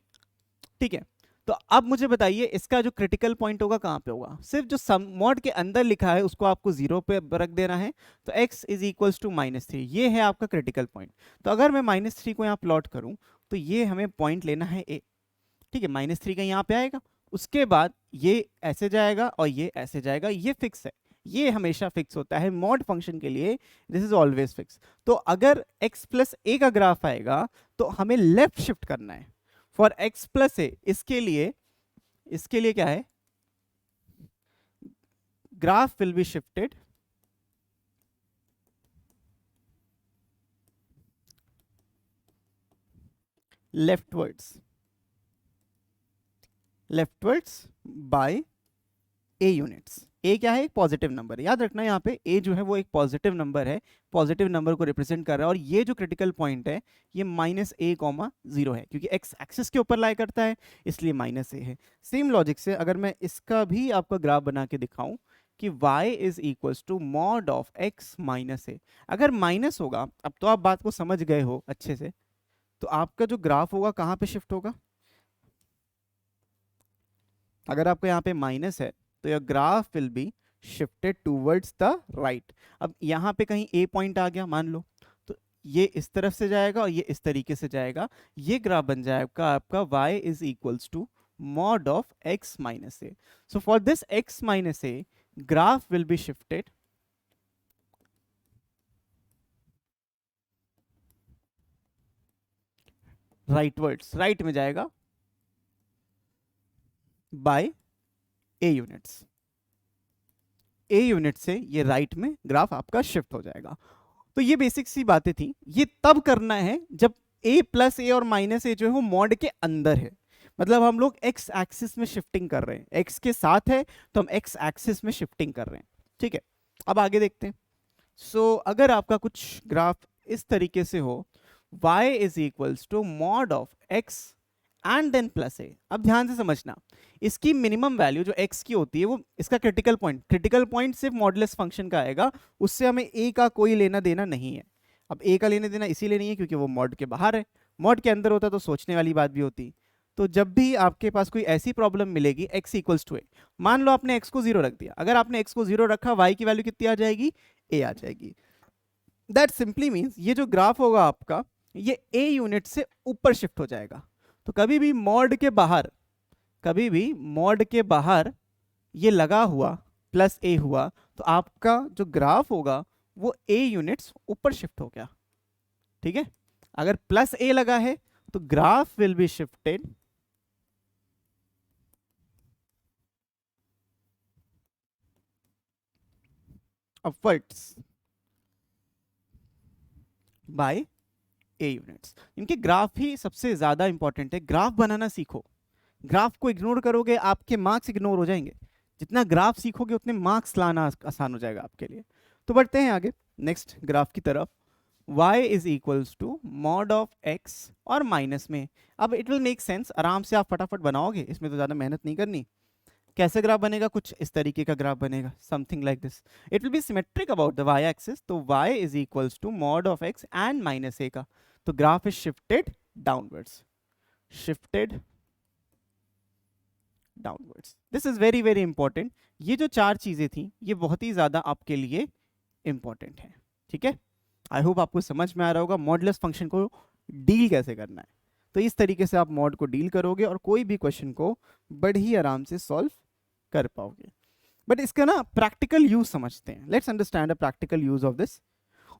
ठीक है, तो अब मुझे बताइए इसका जो क्रिटिकल पॉइंट होगा कहाँ पे होगा। सिर्फ जो सम मॉड के अंदर लिखा है उसको आपको जीरो पे रख देना है। तो x इज इक्वल्स टू -3, ये है आपका क्रिटिकल पॉइंट। तो अगर मैं -3 को यहाँ प्लॉट करूँ तो ये हमें पॉइंट लेना है a। ठीक है, -3 का यहाँ पे आएगा, उसके बाद ये ऐसे जाएगा और ये ऐसे जाएगा, ये फिक्स है, ये हमेशा फिक्स होता है मॉड फंक्शन के लिए, दिस इज ऑलवेज फिक्स। तो अगर x प्लस ए का ग्राफ आएगा तो हमें लेफ्ट शिफ्ट करना है फॉर x प्लस ए। इसके लिए क्या है, graph will be shifted leftwards by a units. a क्या है, एक पॉजिटिव नंबर है, याद रखना यहाँ पे a जो है वो एक पॉजिटिव नंबर है, पॉजिटिव नंबर को रिप्रेजेंट कर रहा है। और ये जो क्रिटिकल पॉइंट है ये -a,0 है, क्योंकि x एक्सिस के ऊपर लाई करता है इसलिए -a है। सेम लॉजिक से अगर मैं इसका भी आपका ग्राफ बना के दिखाऊं कि y is equals to mod of x minus a, अगर माइनस होगा, अब तो आप बात को समझ गए हो अच्छे से, तो आपका जो ग्राफ होगा कहाँ पे शिफ्ट होगा। अगर आपका यहाँ पे माइनस है तो your graph will be shifted towards the right. अब यहाँ पे कहीं ए पॉइंट आ गया मान लो, तो ये इस तरफ से जाएगा और ये इस तरीके से जाएगा, ये ग्राफ बन जाएगा आपका y is equals to mod of x minus a. So for this x minus a graph will be shifted rightwards, right में जाएगा by a units. a unit से ये राइट में ग्राफ आपका शिफ्ट हो जाएगा। तो ये बेसिक सी बातें थी, ये तब करना है जब a प्लस ए और माइनस ए जो है वो मॉड के अंदर है, मतलब हम लोग x एक्सिस में शिफ्टिंग कर रहे हैं, x के साथ है तो हम x एक्सिस में शिफ्टिंग कर रहे हैं। ठीक है, अब आगे देखते हैं। सो अगर आपका कुछ ग्राफ इस तरीके से हो, y is equals to mod of x and then plus a. अब ध्यान से समझना, इसकी मिनिमम वैल्यू जो x की होती है वो इसका क्रिटिकल पॉइंट सिर्फ मॉडुलस फंक्शन का आएगा, उससे हमें a का कोई लेना देना नहीं है। अब a का लेना देना इसीलिए नहीं है क्योंकि वो मॉड के बाहर है, मॉड के अंदर होता तो सोचने वाली बात भी होती। तो जब भी आपके पास कोई ऐसी प्रॉब्लम मिलेगी x इक्वल्स टू a, मान लो आपने x को 0 रख दिया, अगर आपने x को 0 रखा y की वैल्यू कितनी आ जाएगी, a आ जाएगी। दैट सिंपली मीन्स ये जो ग्राफ होगा आपका ये a यूनिट से ऊपर शिफ्ट हो जाएगा। तो कभी भी मॉड के बाहर, कभी भी मॉड के बाहर ये लगा हुआ प्लस ए हुआ तो आपका जो ग्राफ होगा वो ए यूनिट्स ऊपर शिफ्ट हो गया। ठीक है, अगर प्लस ए लगा है तो graph will be shifted upwards by a units. इनके ग्राफ ही सबसे ज्यादा इंपॉर्टेंट है, ग्राफ बनाना सीखो। ग्राफ को इग्नोर करोगे आपके मार्क्स इग्नोर हो जाएंगे। जितना ग्राफ सीखोगे उतने मार्क्स लाना आसान हो जाएगा आपके लिए। तो बढ़ते हैं आगे नेक्स्ट ग्राफ की तरफ। y is equals to mod of x और माइनस में। अब इट विल मेक सेंस, आराम से आप फटाफट बनाओगे, इसमें तो ज़्यादा मेहनत नहीं करनी। कैसे ग्राफ बनेगा? कुछ इस तरीके का ग्राफ बनेगा, something like this. It will be symmetric about the y axis. तो y is equals to mod of x and minus a का। तो graph is shifted downwards, shifted downwards. This is very very important. ये जो चार चीजें थी ये बहुत ही ज्यादा आपके लिए इंपॉर्टेंट है। ठीक है, आई होप आपको समझ में आ रहा होगा मॉडुलस फंक्शन को डील कैसे करना है। तो इस तरीके से आप मॉड को डील करोगे और कोई भी क्वेश्चन को बड़े ही आराम से सॉल्व कर पाओगे। बट इसका ना प्रैक्टिकल यूज समझते हैं। Let's understand a practical use of this.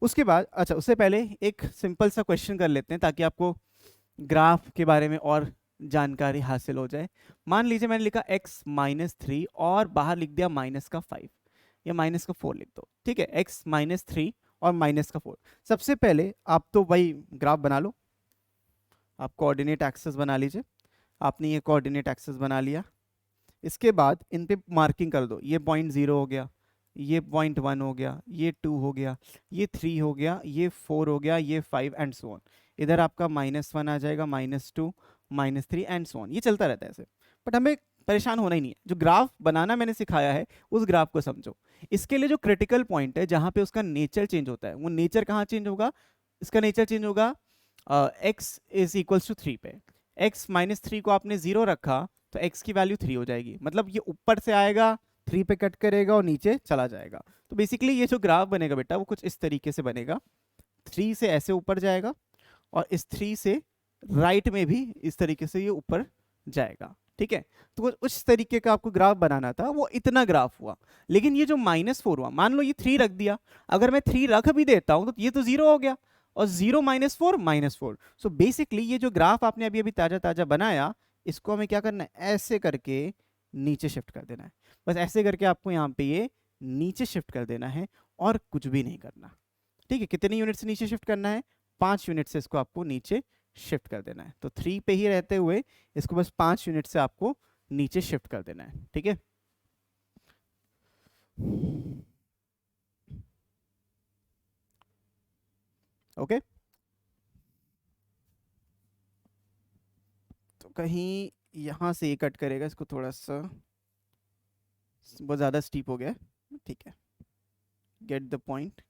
उसके बाद अच्छा, उससे पहले एक सिंपल सा क्वेश्चन कर लेते हैं ताकि आपको ग्राफ के बारे में और जानकारी हासिल हो जाए। मान लीजिए मैंने लिखा x माइनस 3 और बाहर लिख दिया माइनस का 5 या माइनस का 4 लिख दो। ठीक है, x माइनस 3 और माइनस का 4। सबसे पहले आप तो भाई ग्राफ बना लो, आप कोऑर्डिनेट एक्सेस बना लीजिए। आपने ये कोऑर्डिनेट एक्सेस बना लिया, इसके बाद इन पे मार्किंग कर दो। ये पॉइंट 0 हो गया, ये पॉइंट 1 हो गया, ये 2 हो गया, ये 3 हो गया, ये 4 हो गया, ये 5 एंड सो ऑन। इधर आपका -1 आ जाएगा, -2, -3 एंड सो ऑन। ये चलता रहता है ऐसे। बट हमें परेशान होना ही नहीं है, जो ग्राफ बनाना मैंने सिखाया है उस ग्राफ को समझो। इसके लिए जो क्रिटिकल पॉइंट है जहाँ पे उसका नेचर चेंज होता है, वो नेचर कहाँ चेंज होगा? इसका नेचर चेंज होगा x इज इक्वल्स टू 3 पे। x -3 को आपने 0 रखा तो x की वैल्यू 3 हो जाएगी, मतलब ये ऊपर से आएगा 3 पे कट करेगा और नीचे चला जाएगा। तो बेसिकली ये जो ग्राफ बनेगा बेटा वो कुछ इस तरीके से बनेगा। 3 से ऐसे ऊपर जाएगा और इस 3 से राइट में भी इस तरीके से ये ऊपर जाएगा। ठीक है, तो कुछ उस तरीके का आपको ग्राफ बनाना था, वो इतना ग्राफ हुआ। लेकिन ये जो -4 हुआ, मान लो ये 3 रख दिया, अगर मैं 3 रख भी देता हूं तो ये तो 0 हो गया, और 0 -4 -4। सो बेसिकली ये जो ग्राफ आपने अभी अभी ताजा ताजा बनाया, इसको हमें क्या करना है? ऐसे करके नीचे शिफ्ट कर देना है। बस ऐसे करके आपको यहाँ पे ये नीचे शिफ्ट कर देना है और कुछ भी नहीं करना। ठीक है, कितने यूनिट से नीचे शिफ्ट करना है? 5 यूनिट से इसको आपको नीचे शिफ्ट कर देना है। तो 3 पे ही रहते हुए इसको बस 5 यूनिट से आपको नीचे शिफ्ट कर देना है। ठीक है, ओके। तो कहीं यहां से ये कट करेगा, इसको थोड़ा सा, बहुत ज़्यादा स्टीप हो गया है। ठीक है, गेट द पॉइंट।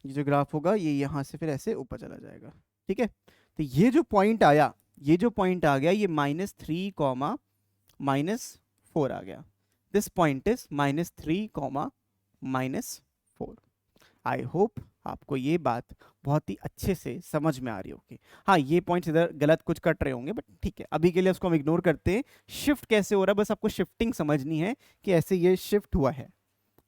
ये जो ग्राफ होगा ये यहाँ से फिर ऐसे ऊपर चला जाएगा। ठीक है, तो ये जो पॉइंट आया, ये जो पॉइंट आ गया, ये -3, -4 आ गया। This point is -3, -4। I hope आपको ये बात बहुत ही अच्छे से समझ में आ रही होगी। हाँ, ये पॉइंट्स इधर गलत कुछ कट रहे होंगे, बट ठीक है, अभी के लिए उसको हम इग्नोर करते हैं। शिफ्ट कैसे हो रहा है, बस आपको शिफ्टिंग समझनी है कि ऐसे ये शिफ्ट हुआ है।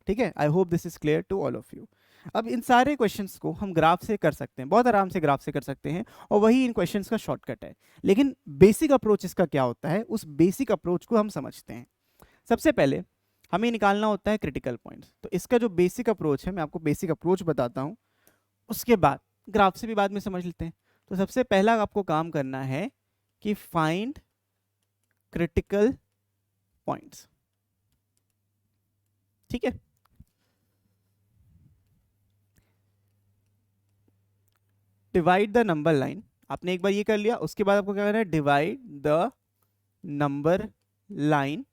ठीक है, I hope this is clear to all of you. अब इन सारे क्वेश्चंस को हम ग्राफ से कर सकते हैं, बहुत आराम से ग्राफ से कर सकते हैं, और वही इन क्वेश्चंस का शॉर्टकट है। लेकिन बेसिक अप्रोच इसका क्या होता है, उस बेसिक अप्रोच को हम समझते हैं। सबसे पहले हमें निकालना होता है क्रिटिकल पॉइंट्स। तो इसका जो बेसिक अप्रोच है, मैं आपको बेसिक अप्रोच बताता हूँ, उसके बाद ग्राफ से भी बाद में समझ लेते हैं। तो सबसे पहला आपको काम करना है कि फाइंड क्रिटिकल पॉइंट्स। ठीक है, डिवाइड द नंबर लाइन। आपने एक बार ये कर लिया, उसके बाद आपको क्या करना है? Divide the number line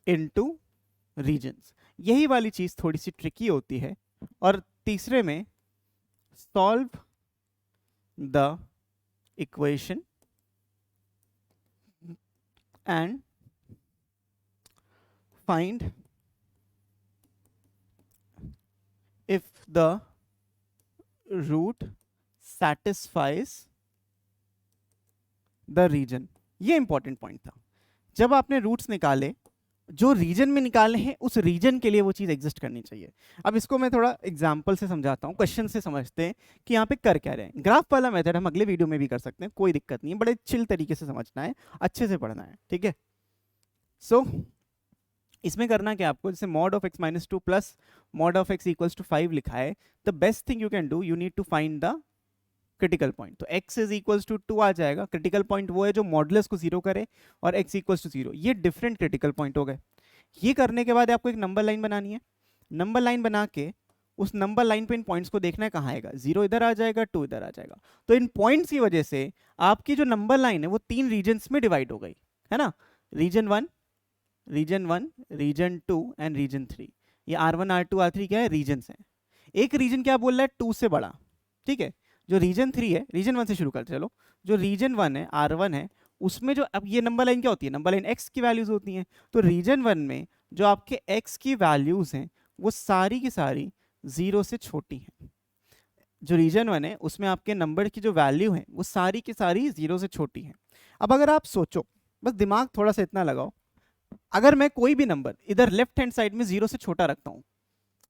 into regions. यही वाली चीज थोड़ी सी ट्रिकी होती है। और तीसरे में solve the equation and find if the root satisfies the region. ये इंपॉर्टेंट पॉइंट था। जब आपने रूट्स निकाले, जो रीजन में निकाले हैं उस रीजन के लिए वो चीज एग्जिस्ट करनी चाहिए। अब इसको मैं थोड़ा एग्जांपल से समझाता हूँ, क्वेश्चन से समझते हैं कि यहाँ पे कर क्या रहे हैं। ग्राफ वाला मेथड हम अगले वीडियो में भी कर सकते हैं, कोई दिक्कत नहीं है, बड़े चिल तरीके से समझना है, अच्छे से पढ़ना है, ठीक है। सो इसमें करना क्या आपको, जैसे mod of x minus two plus mod of x equals to 5 लिखा है, the best thing you can do, you need to find the critical point. तो x इज इक्वल्स टू 2 आ जाएगा। क्रिटिकल पॉइंट वो है जो मॉडुलस को 0 करे और x इक्वल्स टू 0। ये डिफरेंट क्रिटिकल पॉइंट हो गए। ये करने के बाद आपको एक नंबर लाइन बनानी है। नंबर लाइन बना के उस नंबर लाइन पे इन पॉइंट्स को देखना है कहाँ आएगा, 0 इधर आ जाएगा, 2 इधर आ जाएगा। तो इन पॉइंट्स की वजह से आपकी जो नंबर लाइन है वो 3 रीजन्स में डिवाइड हो गई है ना, रीजन 1, रीजन 2 एंड रीजन 3। ये R1 R2 R3 क्या है, रीजन्स हैं। एक रीजन क्या बोल रहा है, 2 से बड़ा, ठीक है। जो रीजन 3 है, रीजन 1 से शुरू करते चलो, जो रीजन 1 है R1 है, उसमें जो अब ये नंबर लाइन क्या होती है, नंबर लाइन x की वैल्यूज होती हैं। तो रीजन 1 में जो आपके x की वैल्यूज हैं वो सारी की सारी 0 से छोटी हैं। जो रीजन 1 है उसमें आपके नंबर की जो वैल्यू है वो सारी की सारी 0 से छोटी हैं। अब अगर आप सोचो, बस दिमाग थोड़ा सा इतना लगाओ, अगर मैं कोई भी नंबर इधर लेफ्ट हैंड साइड में 0 से छोटा रखता हूँ,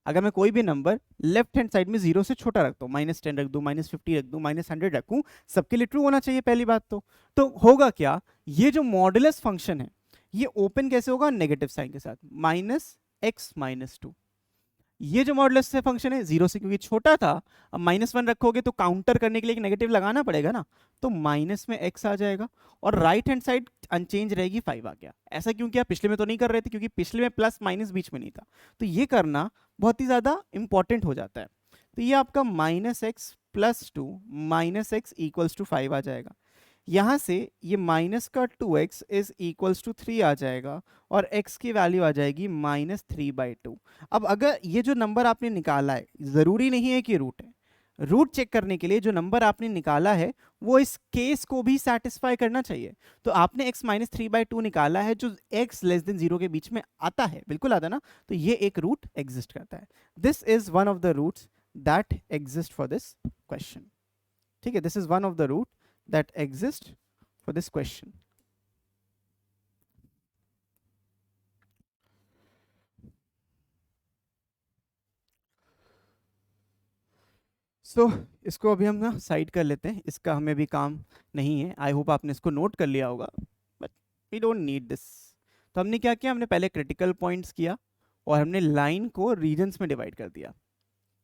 अगर मैं कोई भी नंबर लेफ्ट हैंड साइड में 0 से छोटा रखता हूँ, -10 रख दूं, -50 रख दूं, -100 रखूं, सबके लिए ट्रू होना चाहिए पहली बात। तो होगा क्या, ये जो मॉडुलस फंक्शन है ये ओपन कैसे होगा, नेगेटिव साइन के साथ, -x - 2। ये जो मॉडुलस से फंक्शन है 0 से क्योंकि छोटा था, अब -1 रखोगे तो काउंटर करने के लिए एक नेगेटिव लगाना पड़ेगा ना, तो माइनस में x आ जाएगा और राइट हैंड साइड अनचेंज रहेगी, 5 आ गया। ऐसा क्यों किया, पिछले में तो नहीं कर रहे थे क्योंकि पिछले में प्लस माइनस बीच में नहीं था। तो ये करना बहुत ही ज्यादा इंपॉर्टेंट हो जाता है। तो ये आपका -x + 2 -x = 5 आ जाएगा। यहाँ से ये माइनस का 2x इज इक्वल्स टू 3 आ जाएगा और x की वैल्यू आ जाएगी -3/2। अब अगर ये जो नंबर आपने निकाला है, ज़रूरी नहीं है कि रूट है, रूट चेक करने के लिए जो नंबर आपने निकाला है वो इस केस को भी सेटिस्फाई करना चाहिए। तो आपने x -3/2 निकाला है जो x <0 के बीच में आता है, बिल्कुल आता ना, तो ये एक रूट एग्जिस्ट करता है। This is one of the roots that exist for this question, ठीक है। This is one of the root that exist for this question. इसको अभी हम ना साइड कर लेते हैं, इसका हमें भी काम नहीं है। आई होप आपने इसको नोट कर लिया होगा, but we don't need this. तो हमने क्या किया, हमने पहले क्रिटिकल पॉइंट्स किया और हमने लाइन को रीजन्स में डिवाइड कर दिया।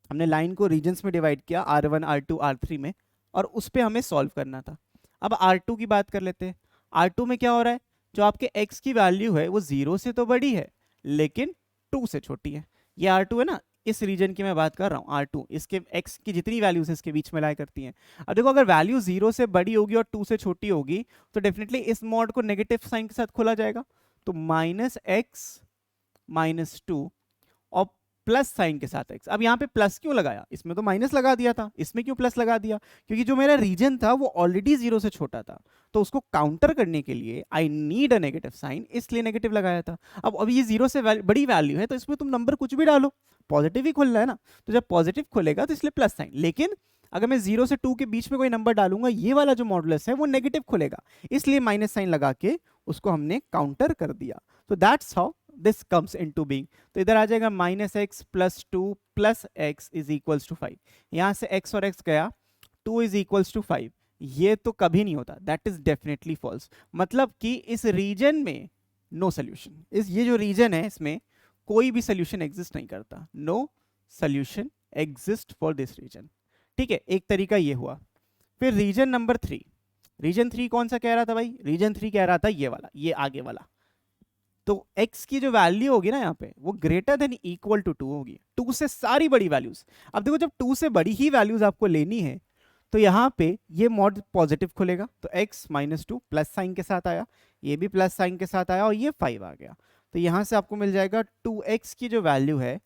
हमने लाइन को रीजन्स में डिवाइड किया R1 R2 R3 में, और उस पर हमें सॉल्व करना था। अब R2 की बात कर लेते हैं। R2 में क्या हो रहा है, जो आपके x की वैल्यू है वो 0 से तो बड़ी है लेकिन 2 से छोटी है। ये R2 है ना, इस रीजन की मैं बात कर रहा हूँ। R2 इसके x की जितनी वैल्यूज है इसके बीच में लाया करती हैं। अब देखो, अगर वैल्यू 0 से बड़ी होगी और 2 से छोटी होगी तो डेफिनेटली इस मॉड को नेगेटिव साइन के साथ खोला जाएगा। तो -x - 2 और प्लस साइन के साथ x। अब यहाँ पे प्लस क्यों लगाया, इसमें तो माइनस लगा दिया था, इसमें क्यों प्लस लगा दिया, क्योंकि जो मेरा रीजन था वो ऑलरेडी 0 से छोटा था, तो उसको काउंटर करने के लिए I need a negative sign, इसलिए नेगेटिव लगाया था। अब ये 0 से बड़ी वैल्यू है तो इसमें तुम नंबर कुछ भी डालो, पॉजिटिव ही खुलना है ना, तो जब पॉजिटिव खुलेगा तो इसलिए प्लस साइन। लेकिन अगर मैं 0 से 2 के बीच में कोई नंबर डालूंगा, ये वाला जो मॉडुलस है वो नेगेटिव खुलेगा, इसलिए माइनस साइन लगा के उसको हमने काउंटर कर दिया। तो that's how this comes into being. तो इधर आ जाएगा -x + 2 + x = 5। यहाँ से x और x गया, 2 = 5। ये तो कभी नहीं होता, दैट इज डेफिनेटली फॉल्स। मतलब कि इस रीजन में नो सोल्यूशन, ये जो रीजन है इसमें कोई भी सोल्यूशन एग्जिस्ट नहीं करता, no solution exist for this region, ठीक है। एक तरीका ये हुआ। फिर रीजन नंबर 3, रीजन 3 कौन सा कह रहा था भाई, रीजन 3 कह रहा था ये वाला, ये आगे वाला। तो x की जो वैल्यू होगी ना यहाँ पे वो ग्रेटर देन इक्वल टू 2 होगी, 2 से सारी बड़ी वैल्यूज। अब देखो, जब 2 से बड़ी ही वैल्यूज आपको लेनी है तो यहाँ पे ये मॉड पॉजिटिव खुलेगा, तो x - 2 प्लस साइन के साथ आया, ये भी प्लस साइन के साथ आया और ये 5 आ गया। तो यहाँ से आपको मिल जाएगा 2x की जो वैल्यू है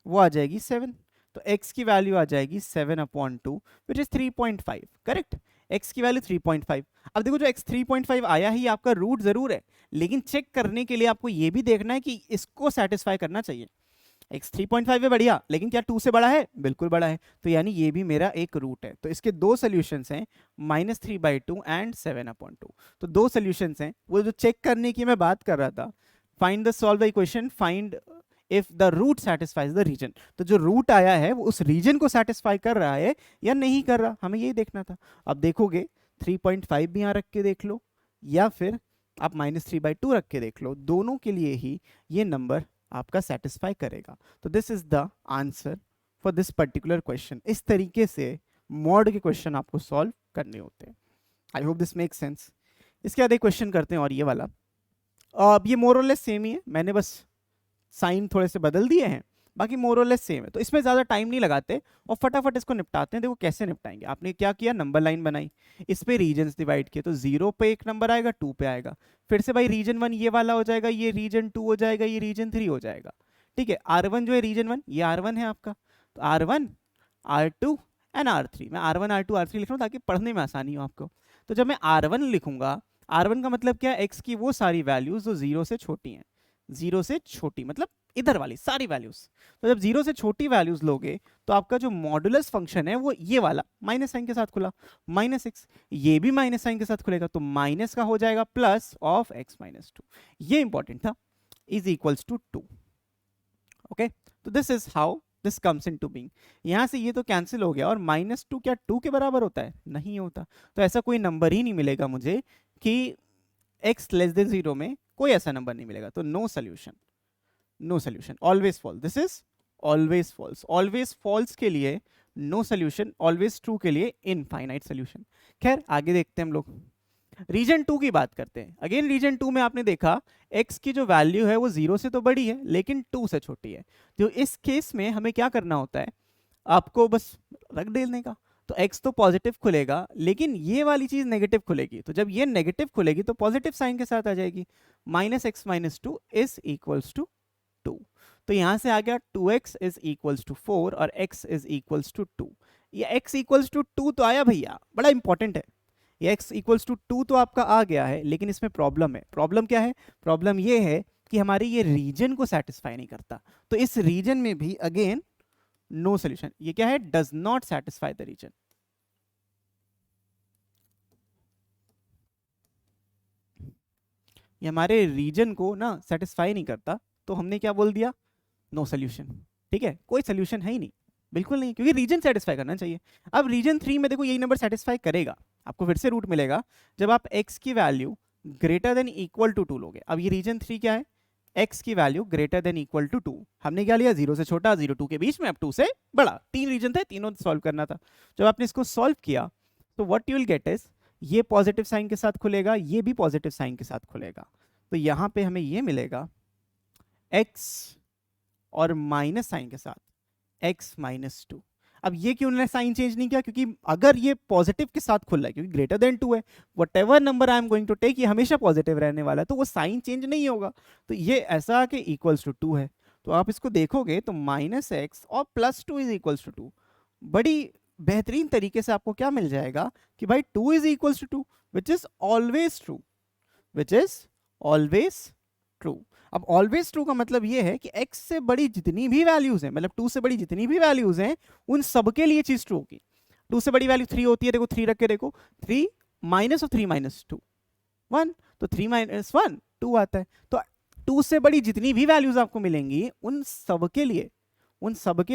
वो आ जाएगी 7। तो x की वैल्यू आ जाएगी 7/2 विच इज 3.5, करेक्ट। x की वैल्यू 3.5। अब देखो, जो x 3.5 आया ही आपका रूट जरूर है, लेकिन चेक करने के लिए आपको ये भी देखना है कि इसको सेटिस्फाई करना चाहिए। x 3.5 है, बढ़िया, लेकिन क्या 2 से बड़ा है? बिल्कुल बड़ा है, तो यानी ये भी मेरा एक रूट है। तो इसके दो सोल्यूशंस हैं, -3/2 एंड 7/2। तो दो सोल्यूशंस हैं, वो जो चेक करने की मैं बात कर रहा था, find the solve the equation, find if the root satisfies the region. तो जो रूट आया है वो उस रीजन को सेटिस्फाई कर रहा है या नहीं कर रहा, हमें यही देखना था। अब देखोगे 3.5 भी यहाँ रख के देख लो, या फिर आप -3/2 रख के देख लो, दोनों के लिए ही ये नंबर आपका सेटिस्फाई करेगा। तो this is the answer for this particular question. इस तरीके से मॉड के क्वेश्चन आपको सॉल्व करने होते हैं। आई होप दिस मेक सेंस। इसके बाद एक क्वेश्चन करते हैं, और ये वाला अब ये मोर और लेस सेम ही है, मैंने बस साइन थोड़े से बदल दिए हैं, बाकी मोर और लेस सेम है। तो इसमें ज़्यादा टाइम नहीं लगाते और फटाफट इसको निपटाते हैं। देखो कैसे निपटाएंगे। आपने क्या किया, नंबर लाइन बनाई, इस पे रीजन्स डिवाइड किए, तो 0 पे एक नंबर आएगा, 2 पे आएगा, फिर से भाई रीजन 1 ये वाला हो जाएगा, ये रीजन 2 हो जाएगा, ये रीजन 3 हो जाएगा। ठीक है, R1 जो है रीजन 1, ये R1 है आपका, तो R1 R2 एंड R3। मैं R1 R2 R3 लिख रहा हूँ ताकि पढ़ने में आसानी हो आपको। तो जब मैं R1 लिखूंगा, R1 का मतलब क्या है, एक्स की वो सारी वैल्यूज जो 0 से छोटी हैं, 0 से छोटी मतलब इधर वाली सारी वैल्यूज। तो जब 0 से छोटी वैल्यूज लोगे तो आपका जो मॉडुलस फंक्शन है वो ये वाला माइनस साइन के साथ खुला, -x, ये भी माइनस साइन के साथ खुलेगा, तो माइनस का हो जाएगा प्लस ऑफ x - 2। ये इंपॉर्टेंट था, इज इक्वल्स टू 2। ओके, तो this is how this comes into being. यहाँ से ये तो कैंसिल हो गया, और -2 क्या 2 के बराबर होता है? नहीं होता। तो ऐसा कोई नंबर ही नहीं मिलेगा मुझे कि x < 0 में कोई ऐसा नंबर नहीं मिलेगा। तो no solution, no solution, always false. This is always false. Always false के लिए नो सोल्यूशन, ऑलवेज ट्रू के लिए इनफाइनाइट सोल्यूशन। खैर आगे देखते हैं हम लोग, रीजन 2 की बात करते हैं। अगेन रीजन 2 में आपने देखा x की जो वैल्यू है वो 0 से तो बड़ी है लेकिन 2 से छोटी है। तो इस केस में हमें क्या करना होता है, आपको बस रख देने का। तो x तो पॉजिटिव खुलेगा लेकिन ये वाली चीज नेगेटिव खुलेगी, तो जब ये नेगेटिव खुलेगी तो पॉजिटिव साइन के साथ आ जाएगी, -x - 2 इज इक्वल्स टू 2। तो यहां से आ गया 2x इज इक्वल्स टू 4 और x इज इक्वल्स टू 2। ये x इक्वल्स टू 2 तो आया भैया, बड़ा इंपॉर्टेंट है। ये x इक्वल्स टू 2 तो आपका आ गया है, लेकिन इसमें प्रॉब्लम है। प्रॉब्लम क्या है? प्रॉब्लम ये है कि हमारी ये रीजन को सेटिस्फाई नहीं करता। तो इस रीजन में भी अगेन नो सोल्यूशन। ये क्या है? Does not satisfy the region. ये हमारे रीजन को ना सेटिस्फाई नहीं करता, तो हमने क्या बोल दिया? No solution. ठीक है, कोई सोल्यूशन है ही नहीं, बिल्कुल नहीं, क्योंकि रीजन सेटिस्फाई करना चाहिए। अब रीजन 3 में देखो यही नंबर सेटिस्फाई करेगा, आपको फिर से रूट मिलेगा जब आप x की value greater than equal to 2 लोगे। अब ये रीजन 3 क्या है? x की value greater than equal to 2। हमने क्या लिया? 0 से छोटा, 0 2 के बीच में, अब 2 से बड़ा। 3 रीजन थे, तीनों सॉल्व करना था। जब आपने इसको सॉल्व किया तो what you will get is, ये पॉजिटिव साइन के साथ खुलेगा, ये भी पॉजिटिव साइन के साथ खुलेगा। तो यहां पे हमें ये मिलेगा x और माइनस साइन के साथ x - 2। अब ये क्यों उन्होंने साइन चेंज नहीं किया? क्योंकि अगर ये पॉजिटिव के साथ खुल रहा है, क्योंकि ग्रेटर देन 2 है, whatever number I am going to take ये हमेशा पॉजिटिव रहने वाला है, तो वो साइन चेंज नहीं होगा। तो ये ऐसा कि इक्वल्स टू 2 है। तो आप इसको देखोगे तो -x और +2 इज इक्वल्स टू 2। बड़ी बेहतरीन तरीके से आपको क्या मिल जाएगा कि भाई 2 is equals to 2, which is always true, which is always true. अब ऑलवेज ट्रू का मतलब ये है कि x से बड़ी जितनी भी वैल्यूज हैं, मतलब 2 से बड़ी जितनी भी वैल्यूज हैं, उन सबके लिए चीज ट्रू होगी। 2 से बड़ी वैल्यू 3 होती है, देखो 3 रख के देखो, 3 माइनस ऑफ 3 - 2 1, तो 3 - 1 2 आता है। तो 2 से बड़ी जितनी भी वैल्यूज आपको मिलेंगी उन सबके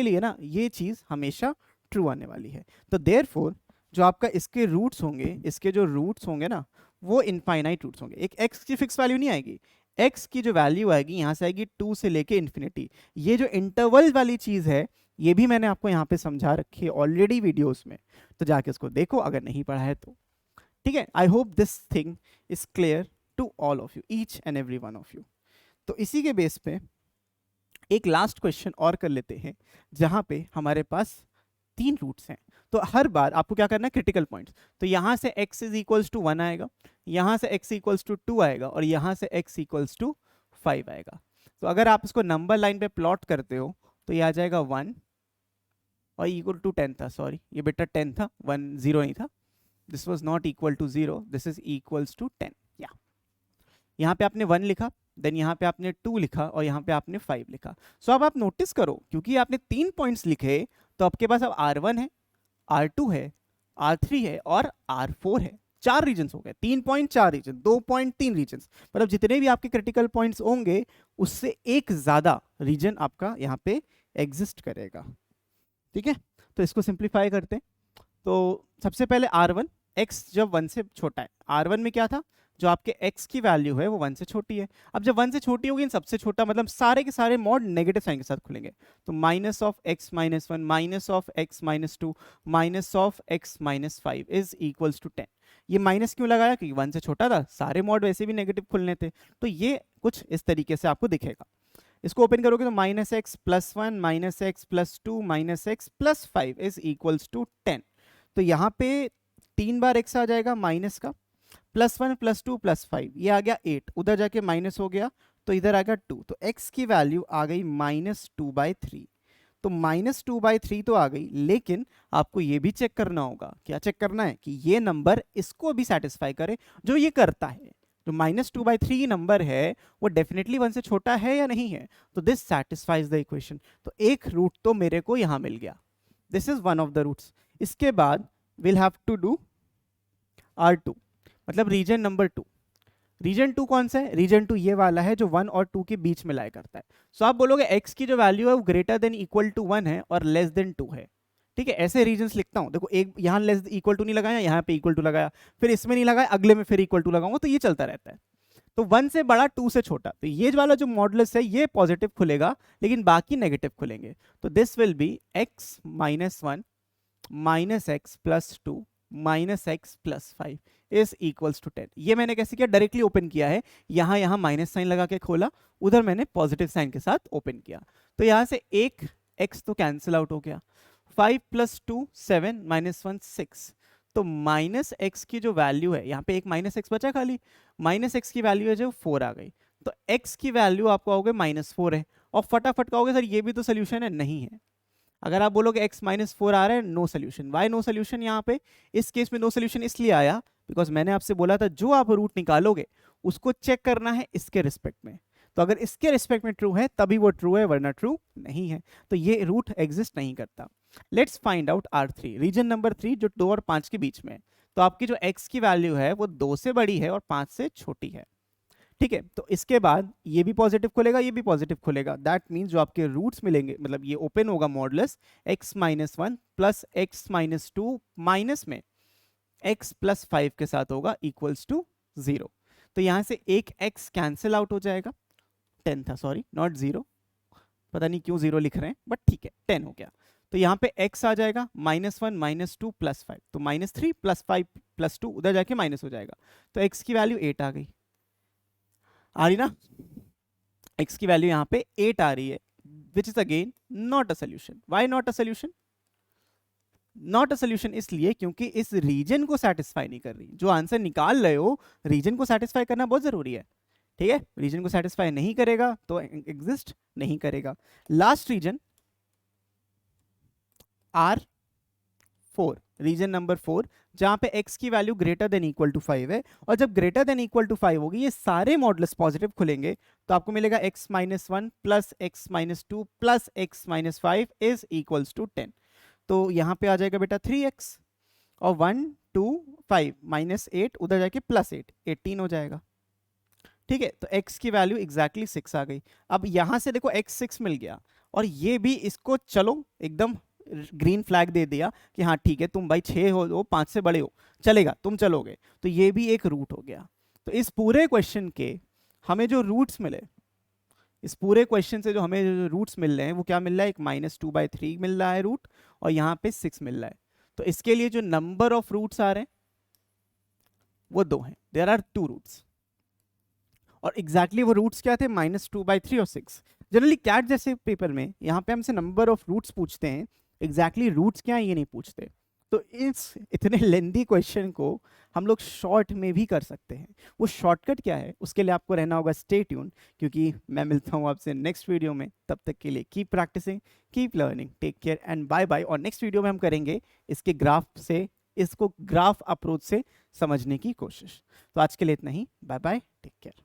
लिए ना ये चीज हमेशा ट्रू आने वाली है। तो देयरफॉर जो आपका इसके रूट्स होंगे, इसके जो रूट्स होंगे ना, वो इनफाइनाइट रूट्स होंगे। एक x की फिक्स वैल्यू नहीं आएगी, x की जो वैल्यू आएगी यहाँ से आएगी 2 से लेके इन्फिनिटी। ये जो इंटरवल वाली चीज है ये भी मैंने आपको यहाँ पे समझा रखी है ऑलरेडी वीडियोस में, तो जाके उसको देखो अगर नहीं पढ़ा है तो। ठीक है, I hope this thing is clear to all of you, each and every one of you. तो इसी के बेस पे एक लास्ट क्वेश्चन और कर लेते हैं, जहां पे हमारे पास 3 रूट्स हैं। तो हर बार आपको क्या करना है? Critical points. तो यहां से x इज इक्वल्स टू 1 आएगा, यहां से x इक्वल्स टू 2 आएगा, और यहां से x इक्वल्स टू 5 आएगा। तो अगर आप इसको नंबर लाइन पे प्लॉट करते हो तो ये आ जाएगा 1 और इक्वल टू 10 था, सॉरी ये बेटा 10 था, 1 0 नहीं था, this was not equal to 0, this is equals to 10। या यहाँ पे आपने 1 लिखा, देन यहाँ पे आपने 2 लिखा और यहाँ पे आपने 5 लिखा। सो अब आप नोटिस करो, क्योंकि आपने 3 पॉइंट्स लिखे तो आपके पास अब R1 है, R2 है, R3 है और R4 है। 4 रीजन्स हो गए, 3 पॉइंट 4 रीजन, 2 पॉइंट 3 रीजन्स, मतलब जितने भी आपके क्रिटिकल पॉइंट्स होंगे उससे एक ज्यादा रीजन आपका यहाँ पे एग्जिस्ट करेगा। ठीक है, तो इसको सिंप्लीफाई करते हैं। तो सबसे पहले R1, x जब 1 से छोटा है, R1 में क्या था, जो आपके x की वैल्यू है वो 1 से छोटी है। अब जब 1 से छोटी होगी, सबसे छोटा मतलब सारे के सारे मॉड नेगेटिव साइन के साथ खुलेंगे, तो minus of x minus 1 minus of x minus 2 minus of x minus 5 is equals to 10। ये माइनस क्यों लगाया, क्योंकि 1 से छोटा था, सारे मॉड वैसे भी नेगेटिव खुलने थे, तो ये कुछ इस तरीके से आपको दिखेगा। इसको ओपन करोगे तो minus x plus 1 minus x plus 2 minus x plus 5 is equals to 10। तो यहाँ पे 3 बार x आ जाएगा माइनस का, प्लस 1 प्लस 2 प्लस 5, ये आ गया 8, उधर जाके माइनस हो गया तो इधर आ गया 2, तो x की वैल्यू आ गई -2/3। तो -2/3 तो आ गई, लेकिन आपको ये भी चेक करना होगा, क्या चेक करना है, कि ये नंबर इसको भी सेटिस्फाई करे जो ये करता है। जो -2/3 नंबर है वो डेफिनेटली 1 से छोटा है या नहीं है, तो दिस सेटिस्फाइज द इक्वेशन। तो एक रूट तो मेरे को यहां मिल गया, this is one of the roots. इसके बाद will have to do R2, मतलब रीजन नंबर 2। रीजन 2 कौन सा है, रीजन 2 ये वाला है जो 1 और 2 के बीच में लाया करता है। सो आप बोलोगे x की जो वैल्यू है वो ग्रेटर देन इक्वल टू 1 है और लेस देन 2 है। ठीक है, ऐसे रीजन्स लिखता हूं, देखो एक यहाँ लेस इक्वल टू नहीं लगाया, यहाँ पे इक्वल टू लगाया, फिर इसमें नहीं लगाया, अगले में फिर इक्वल टू लगाऊंगा, तो ये चलता रहता है। तो 1 से बड़ा 2 से छोटा, तो ये वाला जो मॉडुलस है ये पॉजिटिव खुलेगा, लेकिन बाकी नेगेटिव खुलेंगे। तो this will be x minus 1 minus x plus 2 minus x plus 5 is equals to 10। ये मैंने कैसे किया, डायरेक्टली ओपन किया है, यहाँ माइनस साइन लगा के खोला, उधर मैंने पॉजिटिव साइन के साथ ओपन किया, तो यहाँ से एक x तो कैंसिल आउट हो गया, 5 प्लस 2 7 माइनस 1 6, तो माइनस एक्स की जो वैल्यू है, यहाँ पे एक माइनस एक्स बचा खाली, माइनस एक्स की वैल्यू है जो 4 आ गई, तो x की वैल्यू आपको आओगे -4 है। और फटाफट कहोगे सर ये भी तो सोल्यूशन है, नहीं है। अगर आप बोलोगे x -4 आ रहा है, no solution. Why no solution, यहाँ पे इस केस में नो सोल्यूशन इसलिए आया बिकॉज मैंने आपसे बोला था जो आप रूट निकालोगे उसको चेक करना है इसके रिस्पेक्ट में, तो अगर इसके रिस्पेक्ट में ट्रू है तभी वो ट्रू है, वरना ट्रू नहीं है, तो ये रूट एग्जिस्ट नहीं करता। Let's find out R3, region number 3 जो 2 और 5 के बीच में है। तो आपकी जो x की वैल्यू है वो 2 से बड़ी है और 5 से छोटी है। ठीक है, तो इसके बाद ये भी पॉजिटिव खुलेगा, ये भी पॉजिटिव खुलेगा, दैट मीन्स जो आपके रूट्स मिलेंगे, मतलब ये ओपन होगा modulus x minus 1 plus x minus 2 minus में x प्लस 5 के साथ होगा इक्वल्स टू 0। तो यहां से एक x कैंसिल आउट हो जाएगा, 10 था, सॉरी नॉट 0, पता नहीं क्यों 0 लिख रहे हैं, बट ठीक है 10 हो गया। तो यहाँ पे x आ जाएगा -1 -2 प्लस 5, तो -3 प्लस 5 प्लस 2 उधर जाके माइनस हो जाएगा, तो x की वैल्यू 8 आ गई, आ रही ना, x की वैल्यू यहाँ पे 8 आ रही है, which is again not a solution. Why not a solution, not a solution इसलिए क्योंकि इस रीजन को सेटिस्फाई नहीं कर रही। जो आंसर निकाल रहे हो रीजन को सेटिस्फाई करना बहुत जरूरी है, ठीक है, रीजन को सेटिस्फाई नहीं करेगा तो एग्जिस्ट नहीं करेगा। Last reason R4, reason number 4, जहां पे x की value greater than equal to 5 है, और जब ग्रेटर देन इक्वल टू 5 होगी ये सारे मॉडुलस पॉजिटिव खुलेंगे, तो आपको मिलेगा x minus 1 plus x minus 2 plus x minus 5 is equals to 10। तो यहाँ पे आ जाएगा बेटा 3x, और 1 2 5 माइनस 8 उधर जाके प्लस 8 18 हो जाएगा। ठीक है, तो x की वैल्यू एग्जैक्टली 6 आ गई। अब यहां से देखो x 6 मिल गया, और ये भी इसको चलो एकदम ग्रीन फ्लैग दे दिया कि हाँ ठीक है तुम भाई 6 हो 5 से बड़े हो, चलेगा तुम चलोगे, तो ये भी एक रूट हो गया। तो इस पूरे क्वेश्चन के हमें जो रूट्स मिले, इस पूरे क्वेश्चन से जो हमें जो रूट्स मिल रहे हैं वो क्या मिल रहा है, एक -2/3 मिल रहा है रूट, और यहाँ पे 6 मिल रहा है। तो इसके लिए जो नंबर ऑफ रूट्स आ रहे हैं वो 2 हैं, देयर आर 2 रूट्स। और एग्जैक्टली वो रूट्स क्या थे, -2/3 और 6। जनरली कैट जैसे पेपर में यहाँ पे हमसे नंबर ऑफ रूट्स पूछते हैं, एग्जैक्टली रूट्स क्या है ये नहीं पूछते। तो इस इतने लेंदी क्वेश्चन को हम लोग शॉर्ट में भी कर सकते हैं। वो शॉर्टकट क्या है उसके लिए आपको रहना होगा स्टे ट्यून, क्योंकि मैं मिलता हूँ आपसे नेक्स्ट वीडियो में। तब तक के लिए keep practicing, keep learning, take care and bye bye. और नेक्स्ट वीडियो में हम करेंगे इसके ग्राफ से, इसको ग्राफ अप्रोच से समझने की कोशिश। तो आज के लिए इतना ही, बाय बाय, टेक केयर।